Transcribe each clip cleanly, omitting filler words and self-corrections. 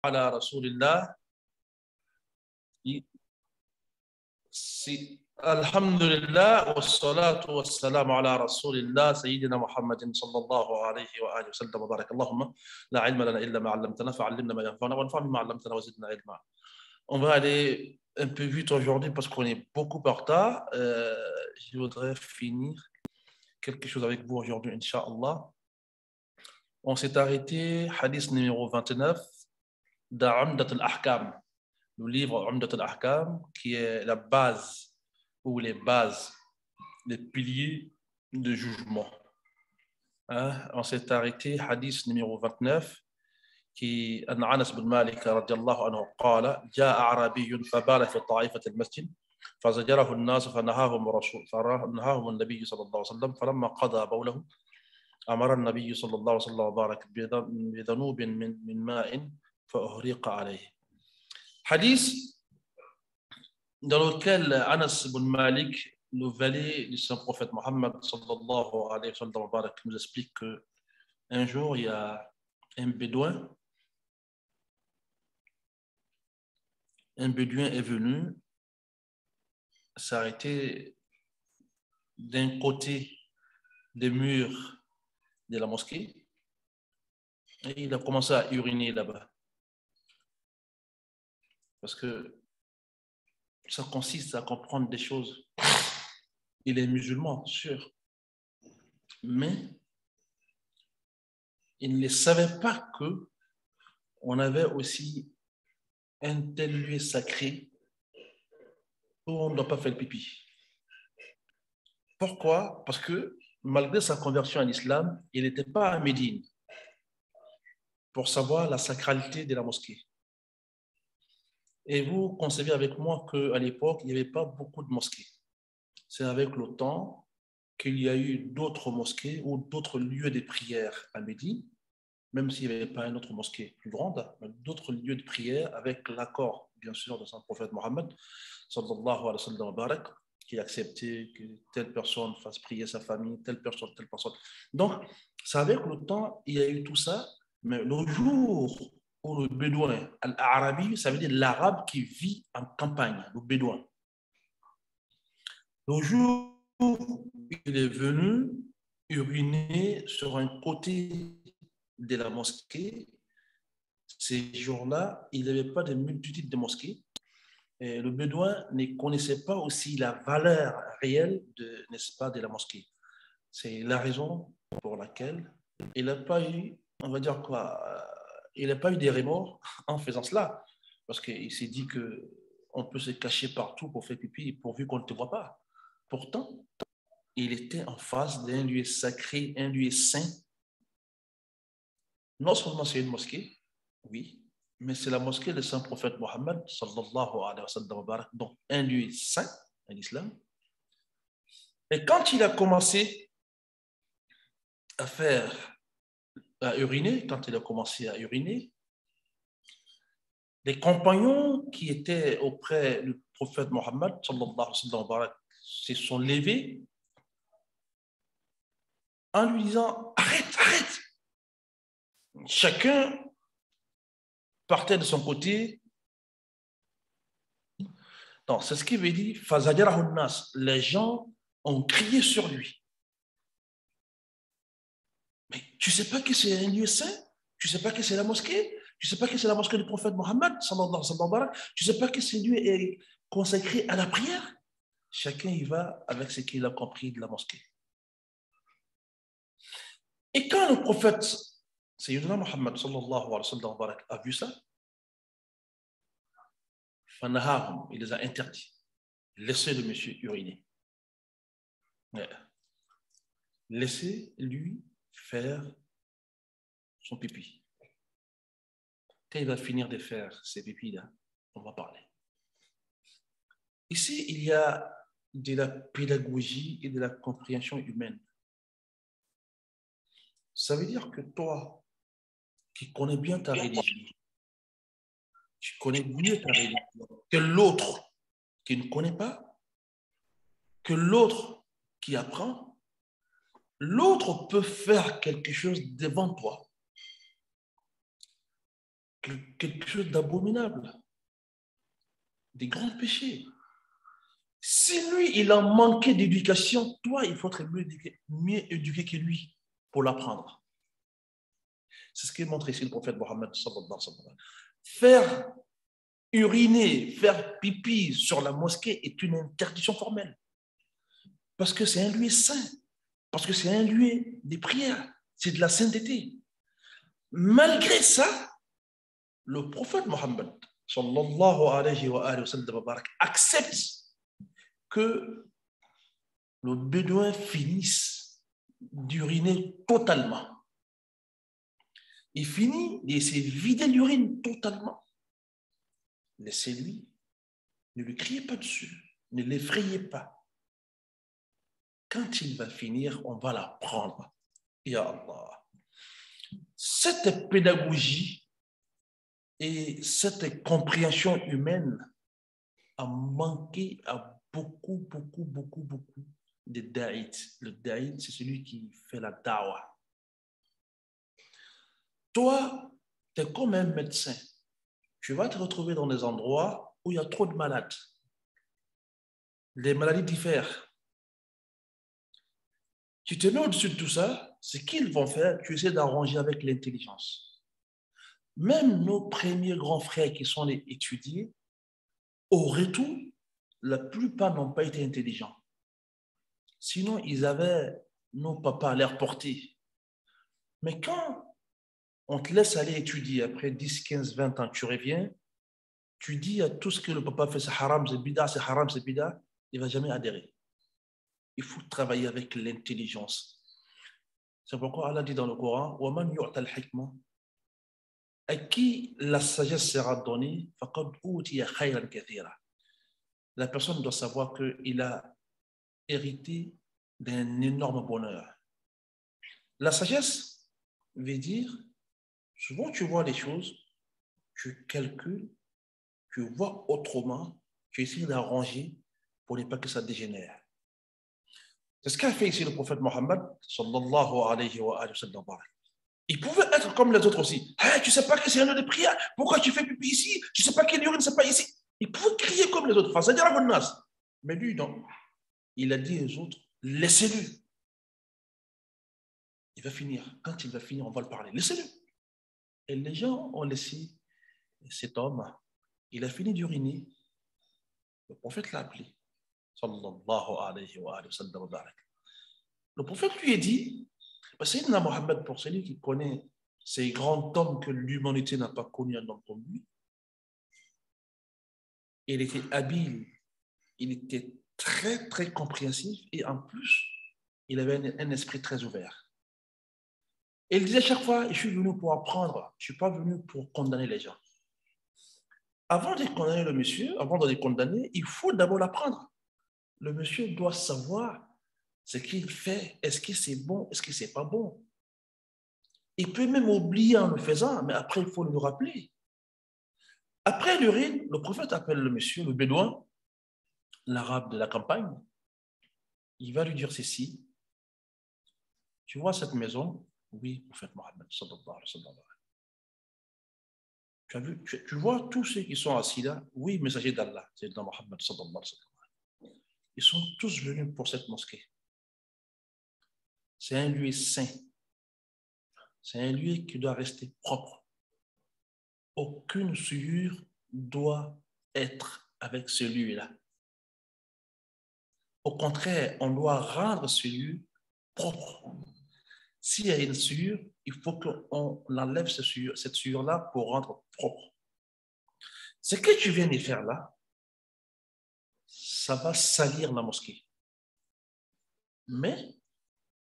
على رسول الله الحمد لله والصلاة والسلام على رسول الله سيدنا محمد صلى الله عليه وآله وسلم وبارك. اللهم لا علم لنا إلا ما علمتنا فعلمنا ما ينفعنا وانفعنا بما علمتنا وزدنا علما. On va aller un peu vite aujourd'hui parce qu'on est beaucoup en retard. Je voudrais finir quelque chose avec vous aujourd'hui, Inch'Allah. On s'est arrêté, hadith numéro 29 d'Umdat al-Ahkam, le livre Umdat al-Ahkam, qui est la base ou les bases, les piliers de jugement. On s'est arrêté, hadith numéro 29, qui عن أنس بن مالك رضي الله عنه قال جاء أعرابي فبال في طائفة المسجد فزجره الناس فنهاهم النبي صلى الله عليه وسلم فلما قضى بوله أمر النبي صلى الله عليه وسلم وبارك بذنوب من ماء فأهريق عليه. Hadith dans lequel Anas ibn Malik, le valet du saint prophète Mohammed sallallahu alayhi wa sallam barak, nous explique qu'un jour il y a un bédouin est venu s'arrêter d'un côté des murs de la mosquée et il a commencé à uriner là-bas. Parce que ça consiste à comprendre des choses. Il est musulman, sûr. Mais il ne savait pas qu'on avait aussi un tel lieu sacré où on ne doit pas faire le pipi. Pourquoi? Parce que malgré sa conversion à l'islam, il n'était pas à Médine pour savoir la sacralité de la mosquée. Et vous concevez avec moi qu'à l'époque, il n'y avait pas beaucoup de mosquées. C'est avec le temps qu'il y a eu d'autres mosquées ou d'autres lieux de prière à Médine, même s'il n'y avait pas une autre mosquée plus grande, mais d'autres lieux de prière avec l'accord, bien sûr, de son prophète Mohammed, sallallahu alayhi wa sallam barak, qui acceptait que telle personne fasse prier sa famille, telle personne. Donc, c'est avec le temps, il y a eu tout ça, mais le jour où le bédouin, l'arabi, ça veut dire l'arabe qui vit en campagne, le bédouin. Le jour où il est venu uriner sur un côté de la mosquée, ces jours-là, il n'y avait pas de multitude de mosquées. Et le bédouin ne connaissait pas aussi la valeur réelle de, n'est-ce pas, de la mosquée. C'est la raison pour laquelle il n'a pas eu, on va dire quoi, il n'a pas eu des remords en faisant cela. Parce qu'il s'est dit qu'on peut se cacher partout pour faire pipi pourvu qu'on ne te voit pas. Pourtant, il était en face d'un lieu sacré, un lieu saint. Non seulement c'est une mosquée, oui, mais c'est la mosquée de saint prophète Mohammed, sallallahu alayhi wa sallam, donc un lieu saint en islam. Et quand il a commencé à uriner, les compagnons qui étaient auprès du prophète Mohammed, sallallahu alayhi wa sallam, se sont levés en lui disant « Arrête !» Chacun partait de son côté. Donc, c'est ce qui veut dire « Les gens ont crié sur lui. » Mais tu ne sais pas que c'est un lieu saint? Tu ne sais pas que c'est la mosquée? Tu ne sais pas que c'est la mosquée du prophète Mohammed, sallallahu alayhi wa sallam? Tu ne sais pas que ce lieu est consacré à la prière? Chacun y va avec ce qu'il a compris de la mosquée. Et quand le prophète Sayyidina Muhammad sallallahu alayhi wa sallam a vu ça, il les a interdits. Laissez le monsieur uriner. Laissez-lui faire son pipi. Quand il va finir de faire ses pipis-là, on va parler. Ici, il y a de la pédagogie et de la compréhension humaine. Ça veut dire que toi, qui connais bien ta religion, tu connais mieux ta religion que l'autre qui ne connaît pas, que l'autre qui apprend, l'autre peut faire quelque chose devant toi. quelque chose d'abominable, des grands péchés. Si lui, il a manqué d'éducation, toi, il faut être mieux éduqué que lui pour l'apprendre. C'est ce que montre ici le prophète Mohammed sallallahu alayhi wa sallam. Faire uriner, faire pipi sur la mosquée est une interdiction formelle. Parce que c'est un lieu saint. Parce que c'est un lieu des prières. C'est de la sainteté. Malgré ça, le prophète Mohammed sallallahu alayhi wa sallam accepte que le bédouin finisse d'uriner totalement. Il finit de se vider l'urine totalement. Laissez-lui, ne lui criez pas dessus, ne l'effrayez pas. Quand il va finir, on va l'apprendre. Ya Allah. Cette pédagogie et cette compréhension humaine a manqué à beaucoup de da'it. Le da'it, c'est celui qui fait la dawa. Toi, tu es comme un médecin. Tu vas te retrouver dans des endroits où il y a trop de malades. Les maladies diffèrent. Tu te mets au-dessus de tout ça, ce qu'ils vont faire, tu essaies d'arranger avec l'intelligence. Même nos premiers grands frères qui sont les étudiés, au retour, la plupart n'ont pas été intelligents. Sinon, ils avaient nos papas à leur portée. Mais quand on te laisse aller étudier, après 10, 15, 20 ans, tu reviens, tu dis à tout ce que le papa fait, c'est haram, c'est bida, c'est haram, c'est bida, il ne va jamais adhérer. Il faut travailler avec l'intelligence. C'est pourquoi Allah dit dans le Coran, وَمَنْ يُعْتَ الْحِكْمَةِ, à qui la sagesse sera donnée, فَقَدْ أُوتِيَ خَيْرًا كَثِيرًا. La personne doit savoir qu'il a hérité d'un énorme bonheur. La sagesse veut dire, souvent tu vois les choses, tu calcules, tu vois autrement, tu essaies d'arranger pour ne pas que ça dégénère. C'est ce qu'a fait ici le prophète Mohammed sallallahu alayhi wa sallam. Il pouvait être comme les autres aussi. Hey, tu ne sais pas que c'est un lieu de prière, pourquoi tu fais pipi ici? Tu ne sais pas quelle urine, c'est pas ici. Il pouvait crier comme les autres. Mais lui, non. Il a dit aux autres, laissez-le. Il va finir. Quand il va finir, on va le parler. Laissez-le. Et les gens ont laissé cet homme. Il a fini d'uriner. Le prophète l'a appelé. Sallallahu alayhi wa sallam. Le prophète lui a dit, Sayyidina Mohammed, pour celui qui connaît ces grands hommes que l'humanité n'a pas connus un homme comme lui, il était habile, il était très, très compréhensif et en plus, il avait un esprit très ouvert. Et il disait chaque fois, je suis venu pour apprendre, je ne suis pas venu pour condamner les gens. Avant de condamner le monsieur, avant de le condamner, il faut d'abord l'apprendre. Le monsieur doit savoir ce qu'il fait. Est-ce que c'est bon? Est-ce que ce n'est pas bon? Il peut même oublier en le faisant, mais après, il faut le rappeler. Après l'urine, le prophète appelle le monsieur, le bédouin, l'arabe de la campagne. Il va lui dire ceci. Tu vois cette maison? Oui, prophète Mohammed, sallallahu alayhi wa sallam. Tu as vu, tu vois tous ceux qui sont assis là? Oui, messager d'Allah, c'est dans Mohammed, sallallahu alayhi wa sallam. Ils sont tous venus pour cette mosquée. C'est un lieu saint. C'est un lieu qui doit rester propre. Aucune souillure doit être avec ce lieu-là. Au contraire, on doit rendre ce lieu propre. S'il y a une souillure, il faut qu'on enlève cette souillure-là pour rendre propre. Ce que tu viens de faire là, ça va salir la mosquée. Mais,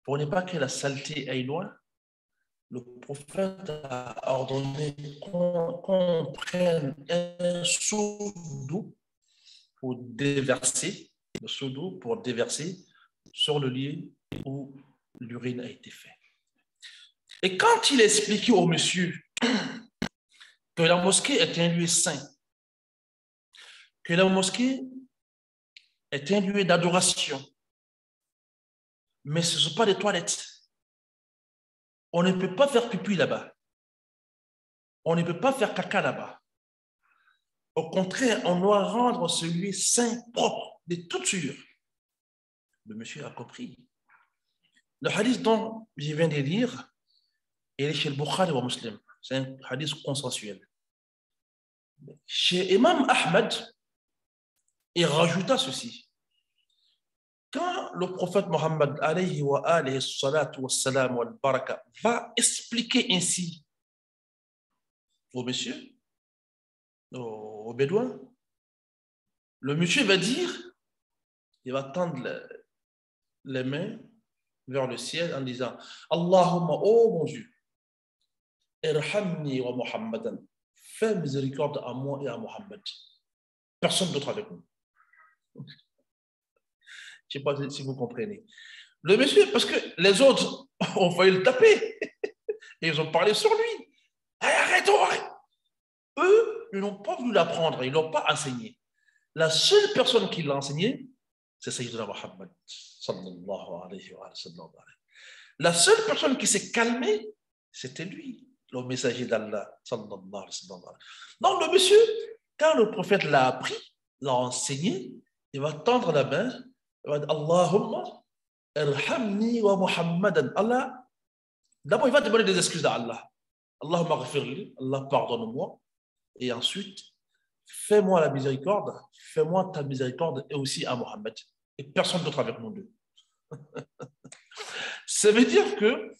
pour ne pas que la saleté aille loin, le prophète a ordonné qu'on prenne un seau d'eau pour déverser, le seau d'eau pour déverser sur le lieu où l'urine a été faite. Et quand il a expliqué au monsieur que la mosquée est un lieu saint, que la mosquée est un lieu d'adoration, mais ce ne sont pas des toilettes. On ne peut pas faire pipi là-bas. On ne peut pas faire caca là-bas. Au contraire, on doit rendre ce lieu saint, propre, de toute sûre. Le monsieur a compris. Le hadith dont je viens de lire, il est chez le Bukhari ou Muslim. C'est un hadith consensuel. Chez Imam Ahmed, il rajouta ceci. Quand le prophète Mohammed alayhi wa alayhi salatu wa salam wa baraka va expliquer ainsi au monsieur, au bédouin, le monsieur va dire, il va tendre les mains vers le ciel en disant Allahumma, oh mon Dieu, irhamni wa Muhammadan, fais miséricorde à moi et à Mohammed. Personne d'autre avec nous. Je ne sais pas si vous comprenez. Le monsieur, parce que les autres ont failli le taper et ils ont parlé sur lui. Arrête. Eux, ils n'ont pas voulu l'apprendre, ils ne l'ont pas enseigné. La seule personne qui l'a enseigné, c'est Sayyidina Muhammad sallallahu alayhi wa sallam. La seule personne qui s'est calmée, c'était lui, le messager d'Allah sallallahu alayhi wa sallam. Donc le monsieur, quand le prophète l'a appris, l'a enseigné, il va tendre la main, il va dire Allahumma irhamni wa Muhammadan. Allah, d'abord il va demander des excuses à Allah. Allahumma ghafirli, Allah pardonne-moi. Et ensuite, fais-moi la miséricorde, fais-moi ta miséricorde et aussi à Mohammed. Et personne d'autre avec nous deux. Ça veut dire que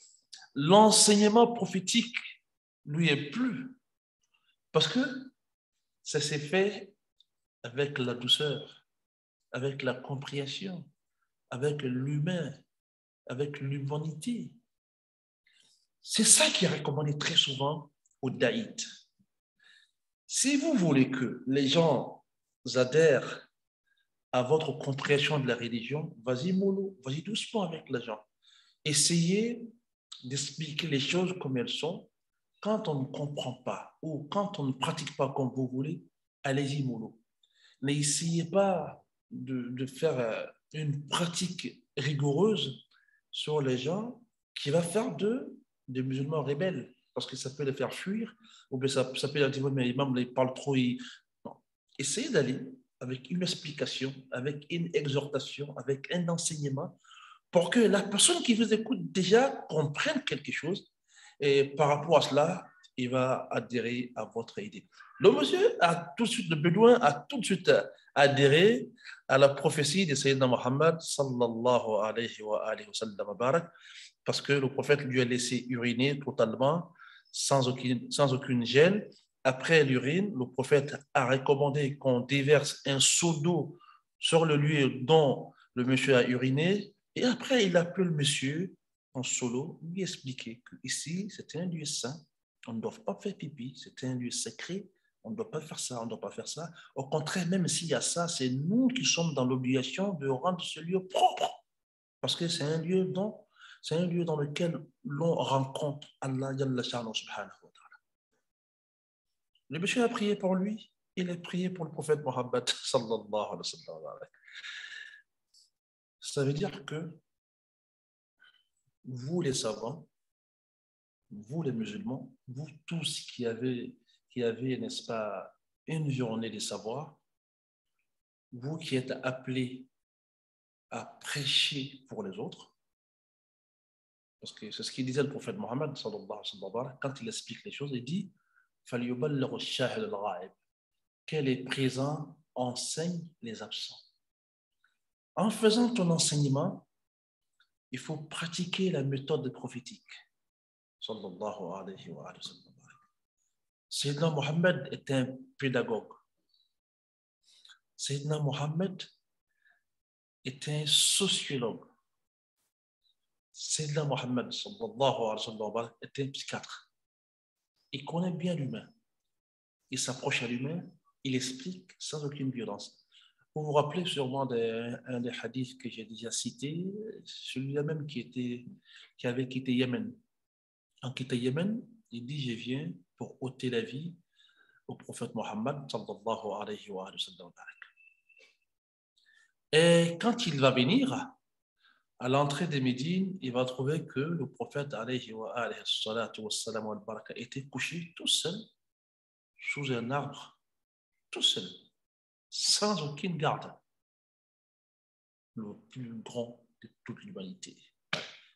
l'enseignement prophétique lui est plus. Parce que ça s'est fait avec la douceur, avec la compréhension, avec l'humain, avec l'humanité. C'est ça qui est recommandé très souvent aux daïds. Si vous voulez que les gens adhèrent à votre compréhension de la religion, vas-y mollo, vas-y doucement avec les gens. Essayez d'expliquer les choses comme elles sont. Quand on ne comprend pas ou quand on ne pratique pas comme vous voulez, allez-y mollo. N'essayez pas de faire une pratique rigoureuse sur les gens qui va faire des musulmans rebelles, parce que ça peut les faire fuir, ou bien ça peut leur dire, mais l'imam, il parle trop. Non. Essayez d'aller avec une explication, avec une exhortation, avec un enseignement, pour que la personne qui vous écoute déjà comprenne quelque chose, et par rapport à cela, il va adhérer à votre idée. Le monsieur a tout de suite, le bédouin a tout de suite adhéré à la prophétie de Sayyidina Muhammad sallallahu alayhi wa sallam barak, parce que le prophète lui a laissé uriner totalement, sans aucune gêne. Après l'urine, le prophète a recommandé qu'on déverse un seau d'eau sur le lieu dont le monsieur a uriné, et après il appelle le monsieur en solo, lui expliquer qu'ici, c'est un lieu saint, on ne doit pas faire pipi, c'est un lieu sacré, on ne doit pas faire ça, on ne doit pas faire ça. Au contraire, même s'il y a ça, c'est nous qui sommes dans l'obligation de rendre ce lieu propre, parce que c'est un lieu dans lequel l'on rencontre Allah subhanahu wa ta'ala. Le monsieur a prié pour lui, il a prié pour le prophète Mohammed sallallahu alayhi wa sallam. Ça veut dire que vous les savants, vous les musulmans, vous tous qui avez, n'est-ce pas, une journée de savoir, vous qui êtes appelés à prêcher pour les autres, parce que c'est ce qu'il disait le prophète Mohammed sallallahu alayhi wa sallam, quand il explique les choses, il dit qu'elle est présent enseigne les absents. En faisant ton enseignement, il faut pratiquer la méthode prophétique. Sallallahu alayhi wa sallam. Sayyidina Mohammed est un pédagogue. Sayyidina Mohammed est un sociologue. Sayyidina Mohammed sallallahu alayhi wa sallam est un psychiatre. Il connaît bien l'humain. Il s'approche à l'humain, il explique sans aucune violence. Vous vous rappelez sûrement un des hadiths que j'ai déjà cité, celui-là même qui avait quitté Yémen. En quittant Yémen, il dit, je viens pour ôter la vie au prophète Mohammed sallallahu alayhi wa sallam. Et quand il va venir, à l'entrée de Médine, il va trouver que le prophète alayhi wa sallam était couché tout seul sous un arbre, tout seul, sans aucune garde. Le plus grand de toute l'humanité.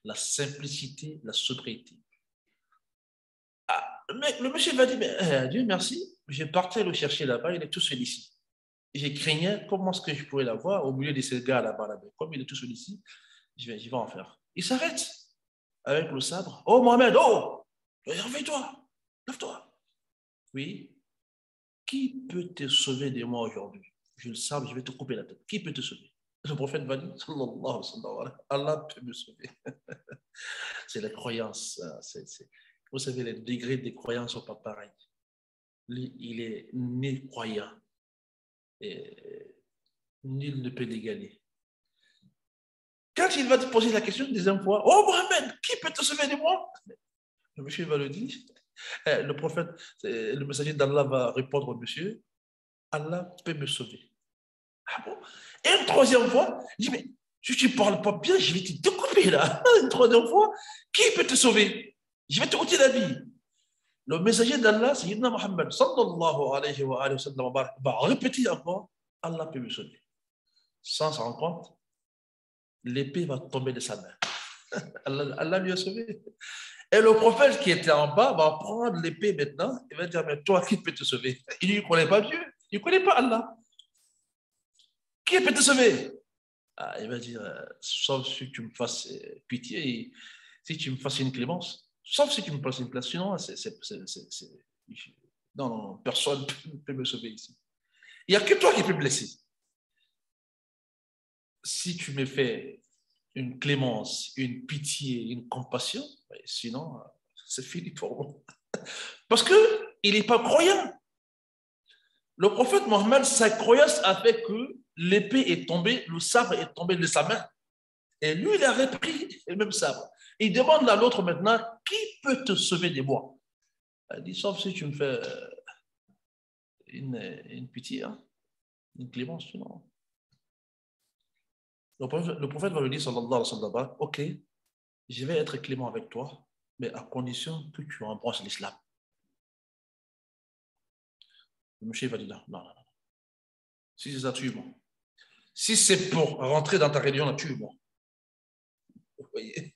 La simplicité, la sobriété. Ah, mais le monsieur va dire, mais, Dieu merci, je partais le chercher là-bas, il est tout seul ici. Et je craignais comment est-ce que je pourrais l'avoir au milieu de ces gars là-bas. Comme il est tout seul ici, je vais en faire. Il s'arrête avec le sabre. Oh Mohamed, oh, réveille-toi, lève-toi. Oui, qui peut te sauver de moi aujourd'hui? Je le sabre, je vais te couper la tête. Qui peut te sauver? Le prophète va dire, sallallahu alayhi wa sallam, Allah peut me sauver. C'est la croyance. Vous savez, les degrés des croyances ne sont pas pareils. Lui, il est né croyant. Et nul ne peut l'égaler. Quand il va te poser la question une deuxième fois, oh Mohamed, qui peut te sauver de moi? Le monsieur va le dire. Le prophète, le messager d'Allah va répondre au monsieur, Allah peut me sauver. Ah bon? Et une troisième fois, il dit, mais si tu ne parles pas bien, je vais te découper là. Une troisième fois, qui peut te sauver? Je vais te ôter la vie. Le messager d'Allah, Sayyidina Muhammad, sallallahu alayhi wa sallam, va répéter encore, Allah peut me sauver. Sans s'en rendre compte, l'épée va tomber de sa main. Allah lui a sauvé. Et le prophète qui était en bas va prendre l'épée maintenant et va dire, mais toi, qui peut te sauver? Il ne connaît pas Dieu, il ne connaît pas Allah. Qui peut te sauver? Ah, il va dire, sauf si tu me fasses pitié, si tu me fasses une clémence, sauf si tu me fasses une place, sinon, non, personne ne peut me sauver ici. Il n'y a que toi qui peux me blesser. Si tu me fais une clémence, une pitié, une compassion, sinon, c'est fini pour moi. Parce qu'il n'est pas croyant. Le prophète Mohammed, sa croyance a fait que l'épée est tombée, le sabre est tombé de sa main. Et lui, il a repris le même sabre. Il demande à l'autre maintenant, qui peut te sauver de moi? Il dit, sauf si tu me fais une pitié, hein, une clémence, sinon. Le prophète va lui dire, sallallahu alayhi wa sallam, ok, je vais être clément avec toi, mais à condition que tu embrasses l'islam. Le monsieur va dire, non. Si c'est ça, tue-moi. Si c'est pour rentrer dans ta religion, tue-moi. Vous voyez?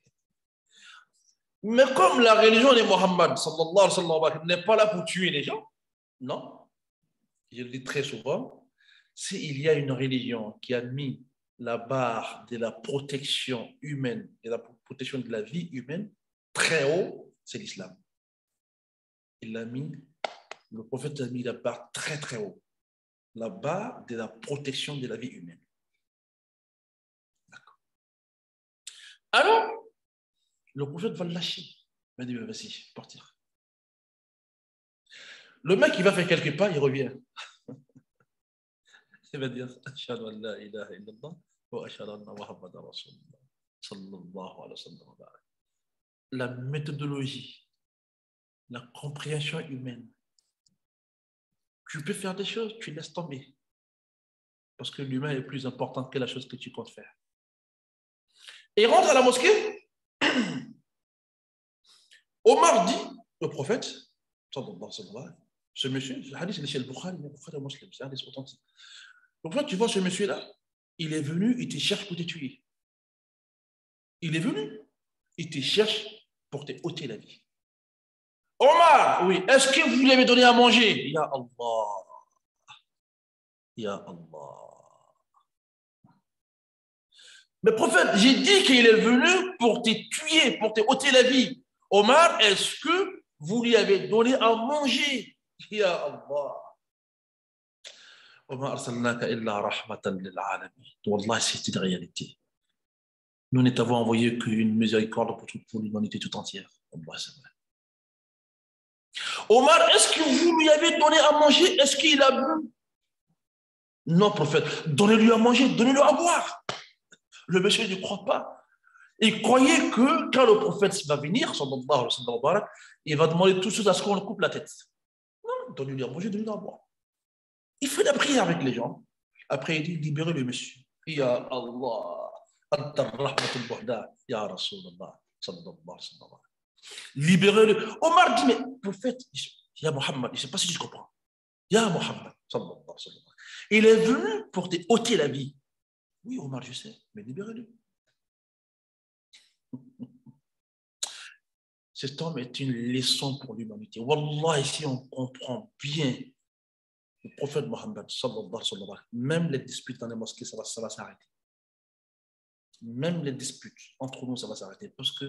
Mais comme la religion de Mohammed, sallallahu alayhi wa sallam, n'est pas là pour tuer les gens, non, je le dis très souvent, s'il y a une religion qui a mis la barre de la protection humaine et la protection de la vie humaine très haut, c'est l'islam. Il a mis, le prophète a mis la barre très très haut, la barre de la protection de la vie humaine. D'accord. Alors, le prophète va le lâcher. Il va dire, vas-y, partir. Le mec, il va faire quelques pas, il revient. Il va dire, Ashhadu an la ilaha illallah wa ashhadu anna Muhammadan rasulullah sallallahu alayhi wa sallam. La méthodologie, la compréhension humaine. Tu peux faire des choses, tu laisses tomber. Parce que l'humain est plus important que la chose que tu comptes faire. Et il rentre à la mosquée. Omar dit, le prophète, sallallahu alayhi wa sallam, ce monsieur, le hadith, c'est le Bukhari, Muslim, c'est un hadith authentique. Donc là, tu vois ce monsieur-là, il est venu, il te cherche pour te tuer. Il est venu, il te cherche pour te ôter la vie. Omar, oui, est-ce que vous lui avez donné à manger? Ya Allah. Ya Allah. Mais prophète, j'ai dit qu'il est venu pour te tuer, pour te ôter la vie. Omar, est-ce que vous lui avez donné à manger? Ya Allah. Omar, arsalnaka illa rahmatan lil alamin. Wallah, c'est une réalité. Nous ne t'avons envoyé qu'une miséricorde pour l'humanité tout entière. Allah, c'est vrai. Omar, est-ce que vous lui avez donné à manger? Est-ce qu'il a bu? Non, prophète, donnez-lui à manger, donnez-lui à boire. Le monsieur ne croit pas. Il croyait que quand le prophète va venir, sallallahu alayhi wa sallam, il va demander tout de suite à ce qu'on lui coupe la tête. Non, donnez-lui à manger, donnez-lui à boire. Il fait la prière avec les gens. Après, il dit, libérez le monsieur. Ya Allah, anta rahmatul buhda, ya Rasulallah, sallallahu alayhi wa sallam. Libérez-le. Omar dit, mais prophète, il y a Mohammed, je ne sais pas si tu comprends. Ya Muhammad, sallallahu alayhi wa sallam. Il est venu pour te ôter la vie. Oui, Omar, je sais, mais libérez-le. Cet homme est une leçon pour l'humanité. Wallah, ici, on comprend bien le prophète Mohammed, sallallahu alayhi wa sallam. Même les disputes dans les mosquées, ça va s'arrêter. Même les disputes entre nous, ça va s'arrêter. Parce que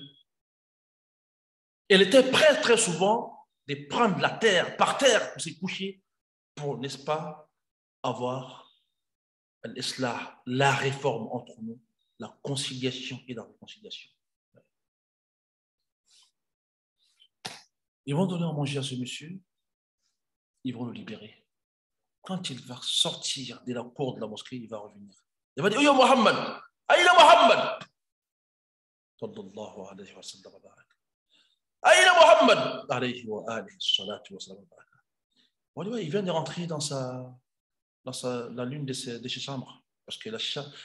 il était prêt très souvent de prendre la terre, par terre, pour se coucher, pour, n'est-ce pas, avoir l'islah, la réforme entre nous, la conciliation et la réconciliation. Ils vont donner à manger à ce monsieur, ils vont le libérer. Quand il va sortir de la cour de la mosquée, il va revenir. Il va dire, oh Muhammad, aïna Muhammad. Sallallahu alayhi wa sallam. Aïna Muhammad. Alayhi wa alayhi salatu wa sallam. Il vient de rentrer dans la l'une de ses chambres. Parce que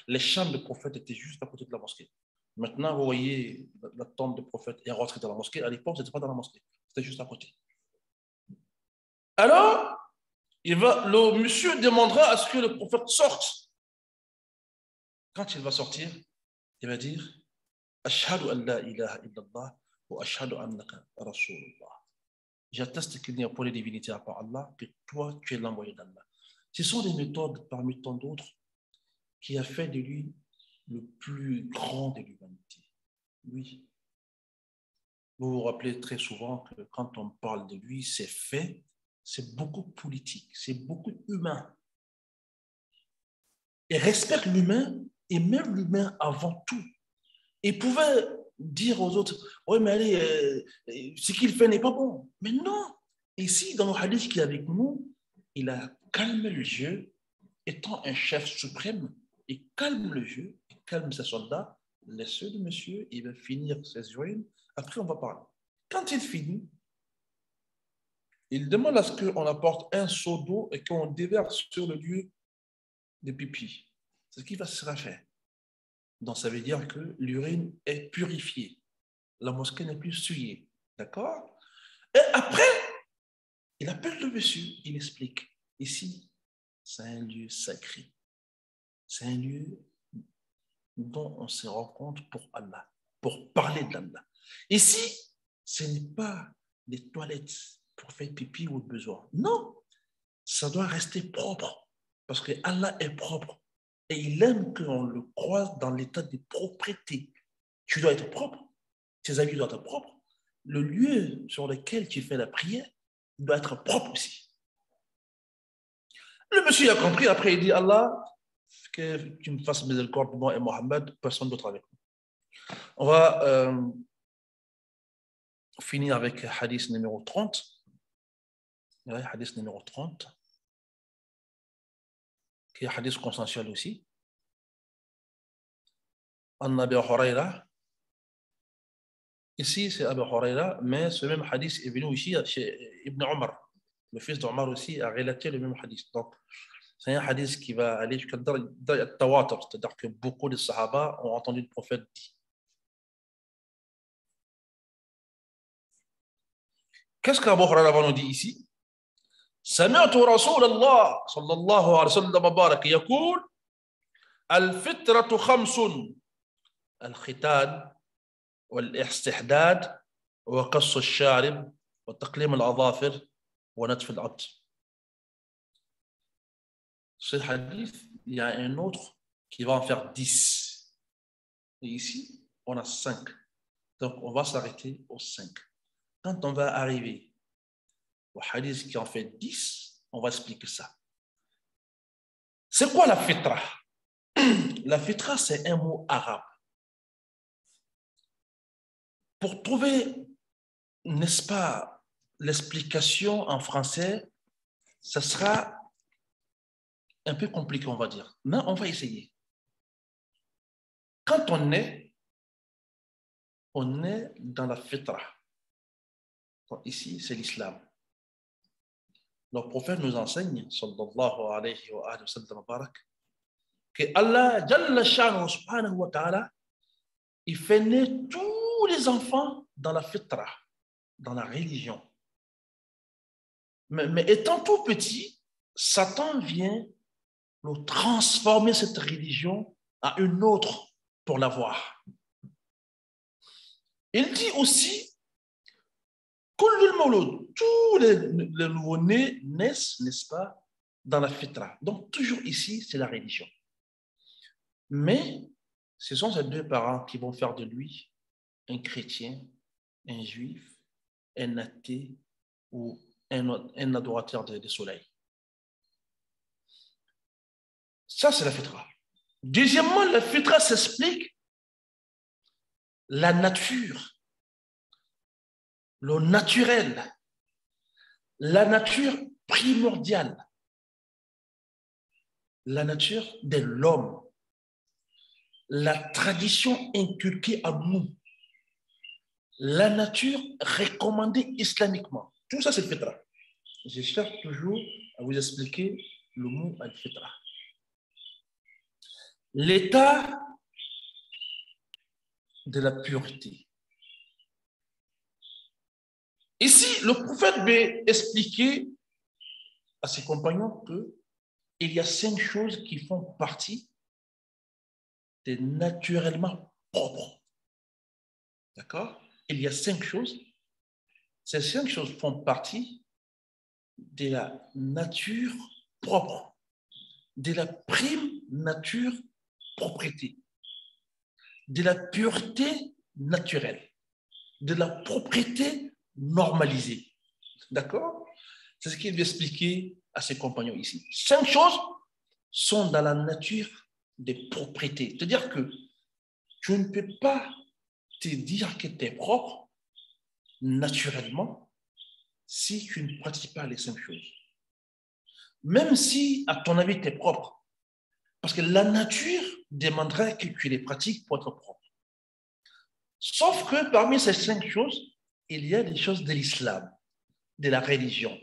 les chambres du prophète étaient juste à côté de la mosquée. Maintenant, vous voyez, la tente du prophète est rentrée dans la mosquée. À l'époque, ce n'était pas dans la mosquée. C'était juste à côté. Alors, le monsieur demandera à ce que le prophète sorte. Quand il va sortir, il va dire Ashhadu an la ilaha illallah wa ashhadu annaka rasulullah. J'atteste qu'il n'y a pas de divinité à part Allah, que toi, tu es l'envoyé d'Allah. Ce sont des méthodes parmi tant d'autres qui a fait de lui le plus grand de l'humanité. Oui. Vous vous rappelez très souvent que quand on parle de lui, c'est fait, c'est beaucoup politique, c'est beaucoup humain. Il respecte l'humain et même l'humain avant tout. Il pouvait dire aux autres, oui, mais allez, ce qu'il fait n'est pas bon. Mais non. Ici, dans le hadith qui est avec nous, il a calmé le jeu, étant un chef suprême, il calme le jeu, il calme ses soldats, laissez le monsieur, il va finir ses urines, après on va parler. Quand il finit, il demande à ce qu'on apporte un seau d'eau et qu'on déverse sur le lieu de pipi. C'est ce qui va se faire. Donc ça veut dire que l'urine est purifiée. La mosquée n'est plus souillée. D'accord? Et après, il appelle le monsieur, il explique. Ici, c'est un lieu sacré. C'est un lieu dont on se rencontre pour Allah, pour parler d'Allah. Ici, ce n'est pas des toilettes pour faire pipi ou besoin. Non, ça doit rester propre parce que Allah est propre et il aime qu'on le croise dans l'état de propreté. Tu dois être propre, tes habits doivent être propres. Le lieu sur lequel tu fais la prière doit être propre aussi. Le monsieur a compris, après il dit Allah, que tu me fasses miséricorde pour moi et Mohammed, personne d'autre avec nous. On va finir avec hadith numéro 30. Hadith numéro 30, qui est hadith consensuel aussi. An Abi Huraira. Ici, c'est Abu Huraira, mais ce même hadith est venu ici chez Ibn Omar. Le fils d'Omar aussi a relaté le même hadith. Donc, c'est un hadith qui va aller jusqu'à Tawatur, c'est-à-dire que beaucoup de Sahaba ont entendu le prophète dire. Qu'est-ce qu'Abu Huraira nous dit ici? سمعت رسول الله صلى الله عليه وسلم مبارك يقول الفطرة خمس الختان والاستحداد وقص الشارب وتقليم الأظافر ونتف العطر. Ce hadith, il y a un autre qui va en faire 10. Et ici, on a 5. Donc, on va s'arrêter aux 5. Quand on va arriver au hadith qui en fait 10, on va expliquer ça. C'est quoi la fitra? La fitra, c'est un mot arabe. Pour trouver, n'est-ce pas, l'explication en français, ça sera un peu compliqué, on va dire. Mais on va essayer. Quand on est dans la fitra. Donc ici, c'est l'islam. Le prophète nous enseigne, sallallahu alayhi wa sallam, que Allah, Jalla Sha'nu subhanahu wa ta'ala, il fait naître tous les enfants dans la fitra, dans la religion. Mais étant tout petit, Satan vient nous transformer cette religion à une autre pour l'avoir. Il dit aussi, tous les nouveau-nés naissent, n'est-ce pas, dans la fitra. Donc, toujours ici, c'est la religion. Mais ce sont ces deux parents qui vont faire de lui un chrétien, un juif, un athée ou un adorateur du soleil. Ça, c'est la fitra. Deuxièmement, la fitra s'explique la nature, le naturel, la nature primordiale, la nature de l'homme, la tradition inculquée à nous, la nature recommandée islamiquement. Tout ça, c'est le fitra. Je cherche toujours à vous expliquer le mot al-fitra. L'état de la pureté. Ici, le prophète veut expliquer à ses compagnons qu'il y a 5 choses qui font partie de naturellement propres. D'accord? Il y a 5 choses. Ces 5 choses font partie de la nature propre, de la prime nature propriété, de la pureté naturelle, de la propriété normalisée. D'accord? C'est ce qu'il veut expliquer à ses compagnons ici. 5 choses sont dans la nature des propriétés. C'est-à-dire que tu ne peux pas te dire que tu es propre naturellement si tu ne pratiques pas les 5 choses. Même si, à ton avis, tu es propre. Parce que la nature demanderait que tu les pratiques pour être propre. Sauf que parmi ces 5 choses, il y a des choses de l'islam, de la religion.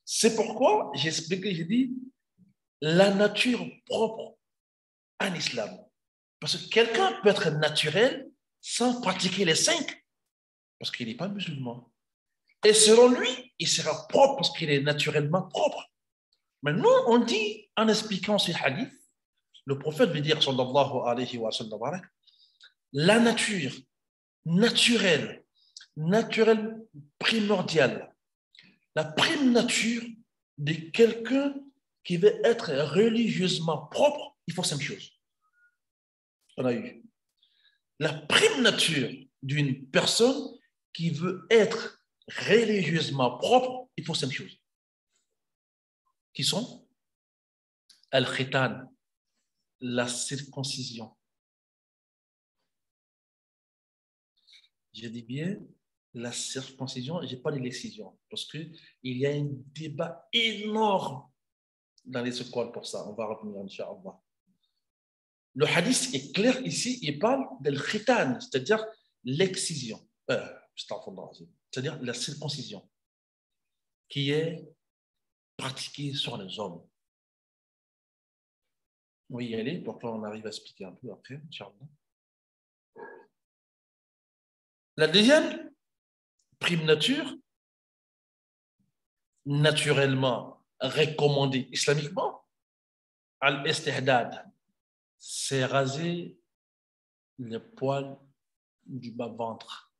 C'est pourquoi j'ai expliqué, j'ai dit, la nature propre en islam. Parce que quelqu'un peut être naturel sans pratiquer les 5, parce qu'il n'est pas musulman. Et selon lui, il sera propre parce qu'il est naturellement propre. Mais nous, on dit, en expliquant ces hadiths, le prophète veut dire, sallallahu alayhi wa sallam, la nature naturelle primordiale, la prime nature de quelqu'un qui veut être religieusement propre, il faut 5 choses. On a eu la prime nature d'une personne qui veut être religieusement propre, il faut 5 choses. Qui sont al-khitan, la circoncision. Je dis bien la circoncision, je n'ai pas dit l'excision, parce qu'il y a un débat énorme dans les écoles pour ça. On va revenir, Inch'Allah. Le hadith est clair ici, il parle de khitan, c'est-à-dire l'excision, c'est-à-dire la circoncision, qui est pratiquée sur les hommes. On va y aller pour qu'on arrive à expliquer un peu après, Inch'Allah. La deuxième prime nature, naturellement recommandée islamiquement, al-istihdad, c'est raser les poils du bas-ventre.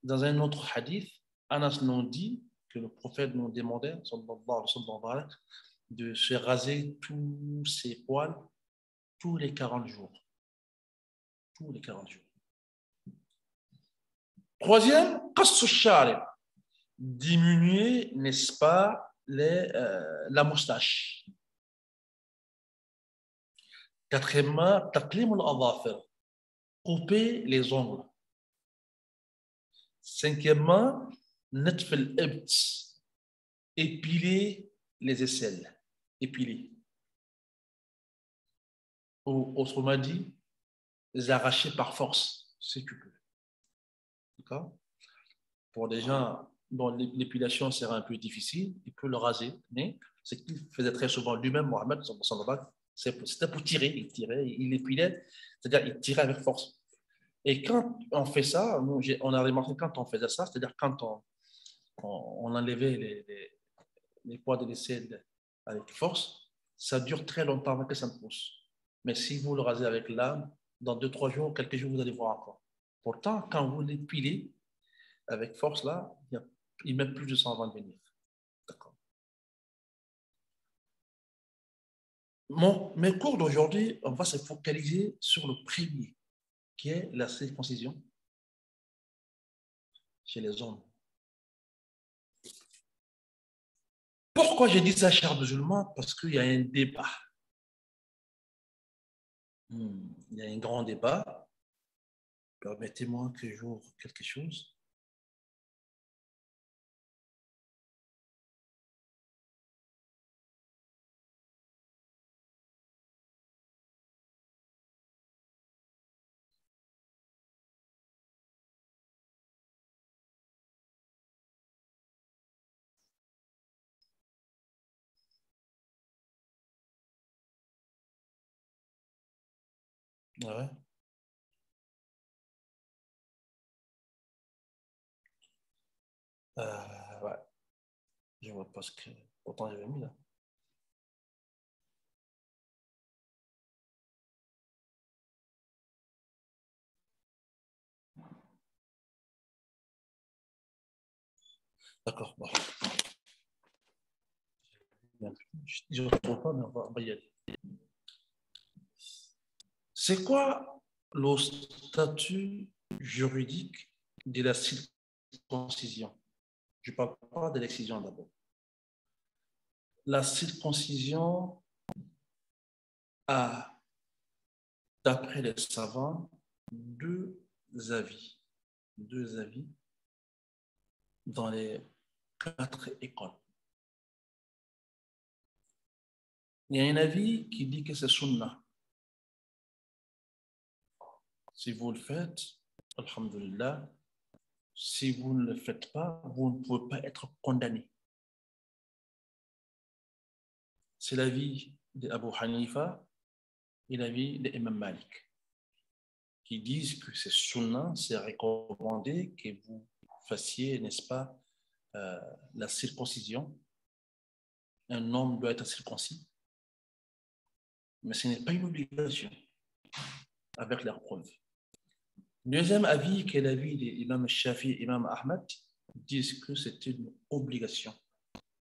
Dans un autre hadith, Anas nous dit que le prophète nous demandait de se raser tous ses poils tous les 40 jours. Tous les 40 jours. Troisième, diminuer, n'est-ce pas, la moustache. Quatrièmement, couper les ongles. Cinquièmement, épiler les aisselles. Épiler. Ou autrement dit, les arracher par force, si tu peux. D'accord? Pour des gens dont l'épilation serait un peu difficile, il peut le raser, mais ce qu'il faisait très souvent lui-même, Mohamed, c'était pour tirer, il épilait, c'est-à-dire il tirait avec force. Et quand on fait ça, on a remarqué quand on faisait ça, c'est-à-dire quand on enlevait les poids de l'aisselle avec force, ça dure très longtemps avant que ça ne pousse. Mais si vous le rasez avec lame, dans 2-3 jours, quelques jours, vous allez voir encore. Pourtant, quand vous l'épilez avec force, là, il met plus de sang avant de venir. D'accord. Mes cours d'aujourd'hui, on va se focaliser sur le premier, qui est la circoncision chez les hommes. Pourquoi j'ai dit ça, chers musulmans? Parce qu'il y a un débat. Il y a un grand débat. Permettez-moi que j'ouvre quelque chose. Ouais. Ouais. Je vois pas ce que. Pourtant, j'avais mis là. D'accord. Bon. Je ne retrouve pas, mais on va y aller. C'est quoi le statut juridique de la circoncision? Je ne parle pas de l'excision d'abord. La circoncision a, d'après les savants, deux avis dans les 4 écoles. Il y a un avis qui dit que c'est sunna. Si vous le faites, alhamdulillah. Si vous ne le faites pas, vous ne pouvez pas être condamné. C'est l'avis d'Abu Hanifa et l'avis d'Imam Malik, qui disent que c'est sunna, c'est recommandé que vous fassiez, n'est-ce pas, la circoncision. Un homme doit être circoncis, mais ce n'est pas une obligation avec leurs preuves. Deuxième avis, qui est l'avis d'Imam Shafi et Imam Ahmad, disent que c'est une obligation.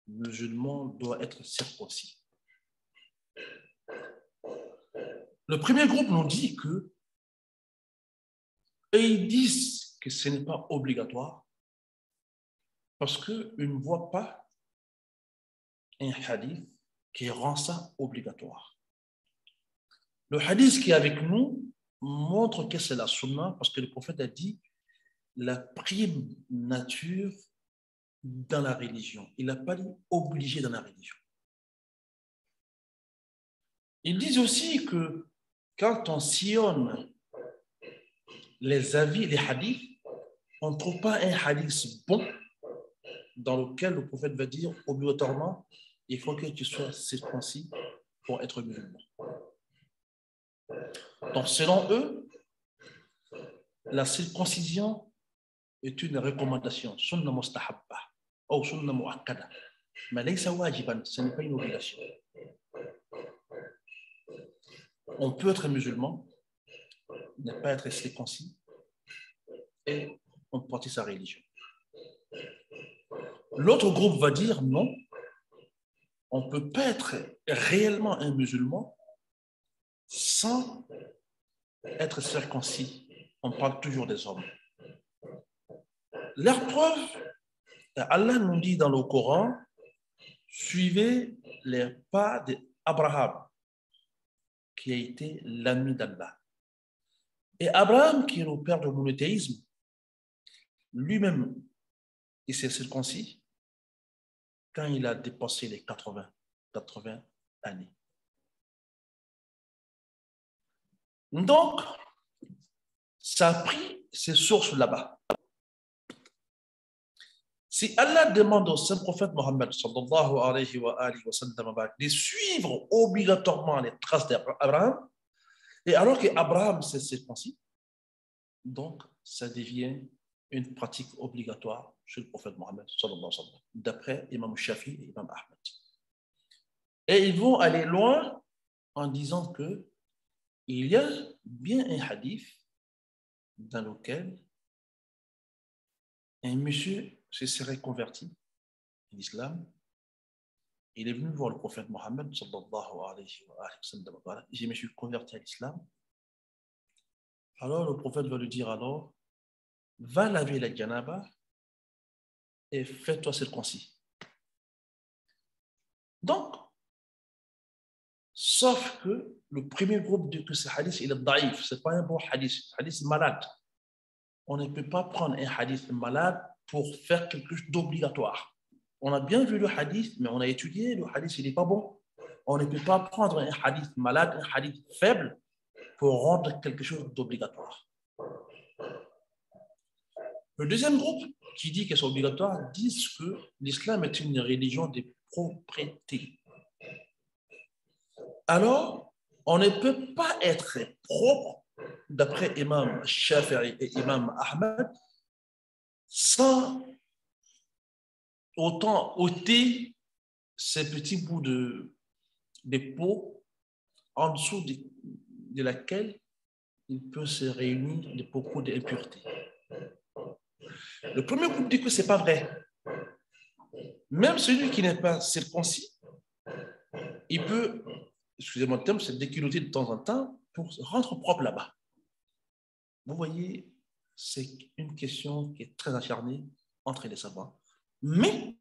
Le musulman doit être circoncis. Le premier groupe nous dit que, et ils disent que ce n'est pas obligatoire parce qu'ils ne voient pas un hadith qui rend ça obligatoire. Le hadith qui est avec nous montre que c'est la sunna parce que le prophète a dit la prime nature dans la religion. Il n'a pas dit obligé dans la religion. Ils disent aussi que quand on sillonne les avis, les hadiths, on ne trouve pas un hadith bon dans lequel le prophète va dire obligatoirement il faut que tu sois circoncis pour être musulman. Donc, selon eux, la circoncision est une recommandation, sunna mustahabba ou sunna muakkada. Mais laysa wajiban, ce n'est pas une obligation. On peut être musulman, ne pas être circoncis et on pratique sa religion. L'autre groupe va dire non, on ne peut pas être réellement un musulman sans être circoncis. On parle toujours des hommes. Leur preuve, Allah nous dit dans le Coran, suivez les pas d'Abraham, qui a été l'ami d'Allah. Et Abraham, qui est le père du monothéisme, lui-même, il s'est circoncis quand il a dépassé les 80 années. Donc, ça a pris ses sources là-bas. Si Allah demande au saint prophète Mohammed sallallahu alayhi wa sallam de suivre obligatoirement les traces d'Abraham, et alors qu'Abraham s'est circoncis, donc ça devient une pratique obligatoire chez le prophète Mohammed, sallallahu alayhi wa sallam, d'après Imam Shafi et Imam Ahmed. Et ils vont aller loin en disant que il y a bien un hadith dans lequel un monsieur se serait converti à l'islam. Il est venu voir le prophète Mohammed, sallallahu alayhi wa sallam. Je me suis converti à l'islam. Alors le prophète va lui dire alors, va laver la janaba et fais-toi circoncis. Donc, sauf que le premier groupe dit que ce hadith, il est daïf, ce n'est pas un bon hadith, hadith malade. On ne peut pas prendre un hadith malade pour faire quelque chose d'obligatoire. On a bien vu le hadith, mais on a étudié, le hadith, il n'est pas bon. On ne peut pas prendre un hadith malade, un hadith faible, pour rendre quelque chose d'obligatoire. Le deuxième groupe qui dit que c'est obligatoire dit que l'islam est une religion de propreté. Alors, on ne peut pas être propre, d'après Imam Shafi'i et Imam Ahmed, sans autant ôter ces petits bouts de peau en dessous de laquelle il peut se réunir beaucoup d'impuretés. Le premier groupe dit que ce n'est pas vrai. Même celui qui n'est pas circoncis, il peut, excusez-moi le terme, se déculotter de temps en temps pour rendre propre là-bas. Vous voyez, c'est une question qui est très acharnée entre les savants. Mais,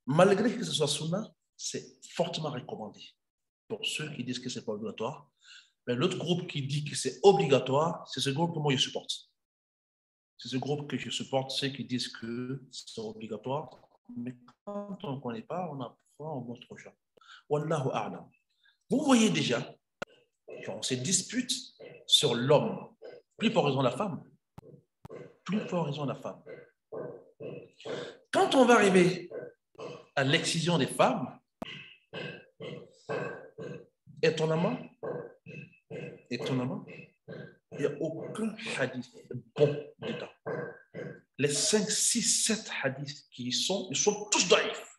malgré que ce soit sunna, c'est fortement recommandé. Pour ceux qui disent que ce n'est pas obligatoire, mais l'autre groupe qui dit que c'est obligatoire, c'est ce groupe que moi je supporte. C'est ce groupe que je supporte, ceux qui disent que c'est obligatoire, mais quand on ne connaît pas, on apprend, on montre aux gens. Wallahu a'lam. Vous voyez déjà qu'on se dispute sur l'homme, plus pour raison de la femme. Plus pour raison de la femme. Quand on va arriver à l'excision des femmes, étonnamment, il n'y a aucun hadith bon dedans. Les 5, 6, 7 hadiths qui y sont, ils sont tous daïfs.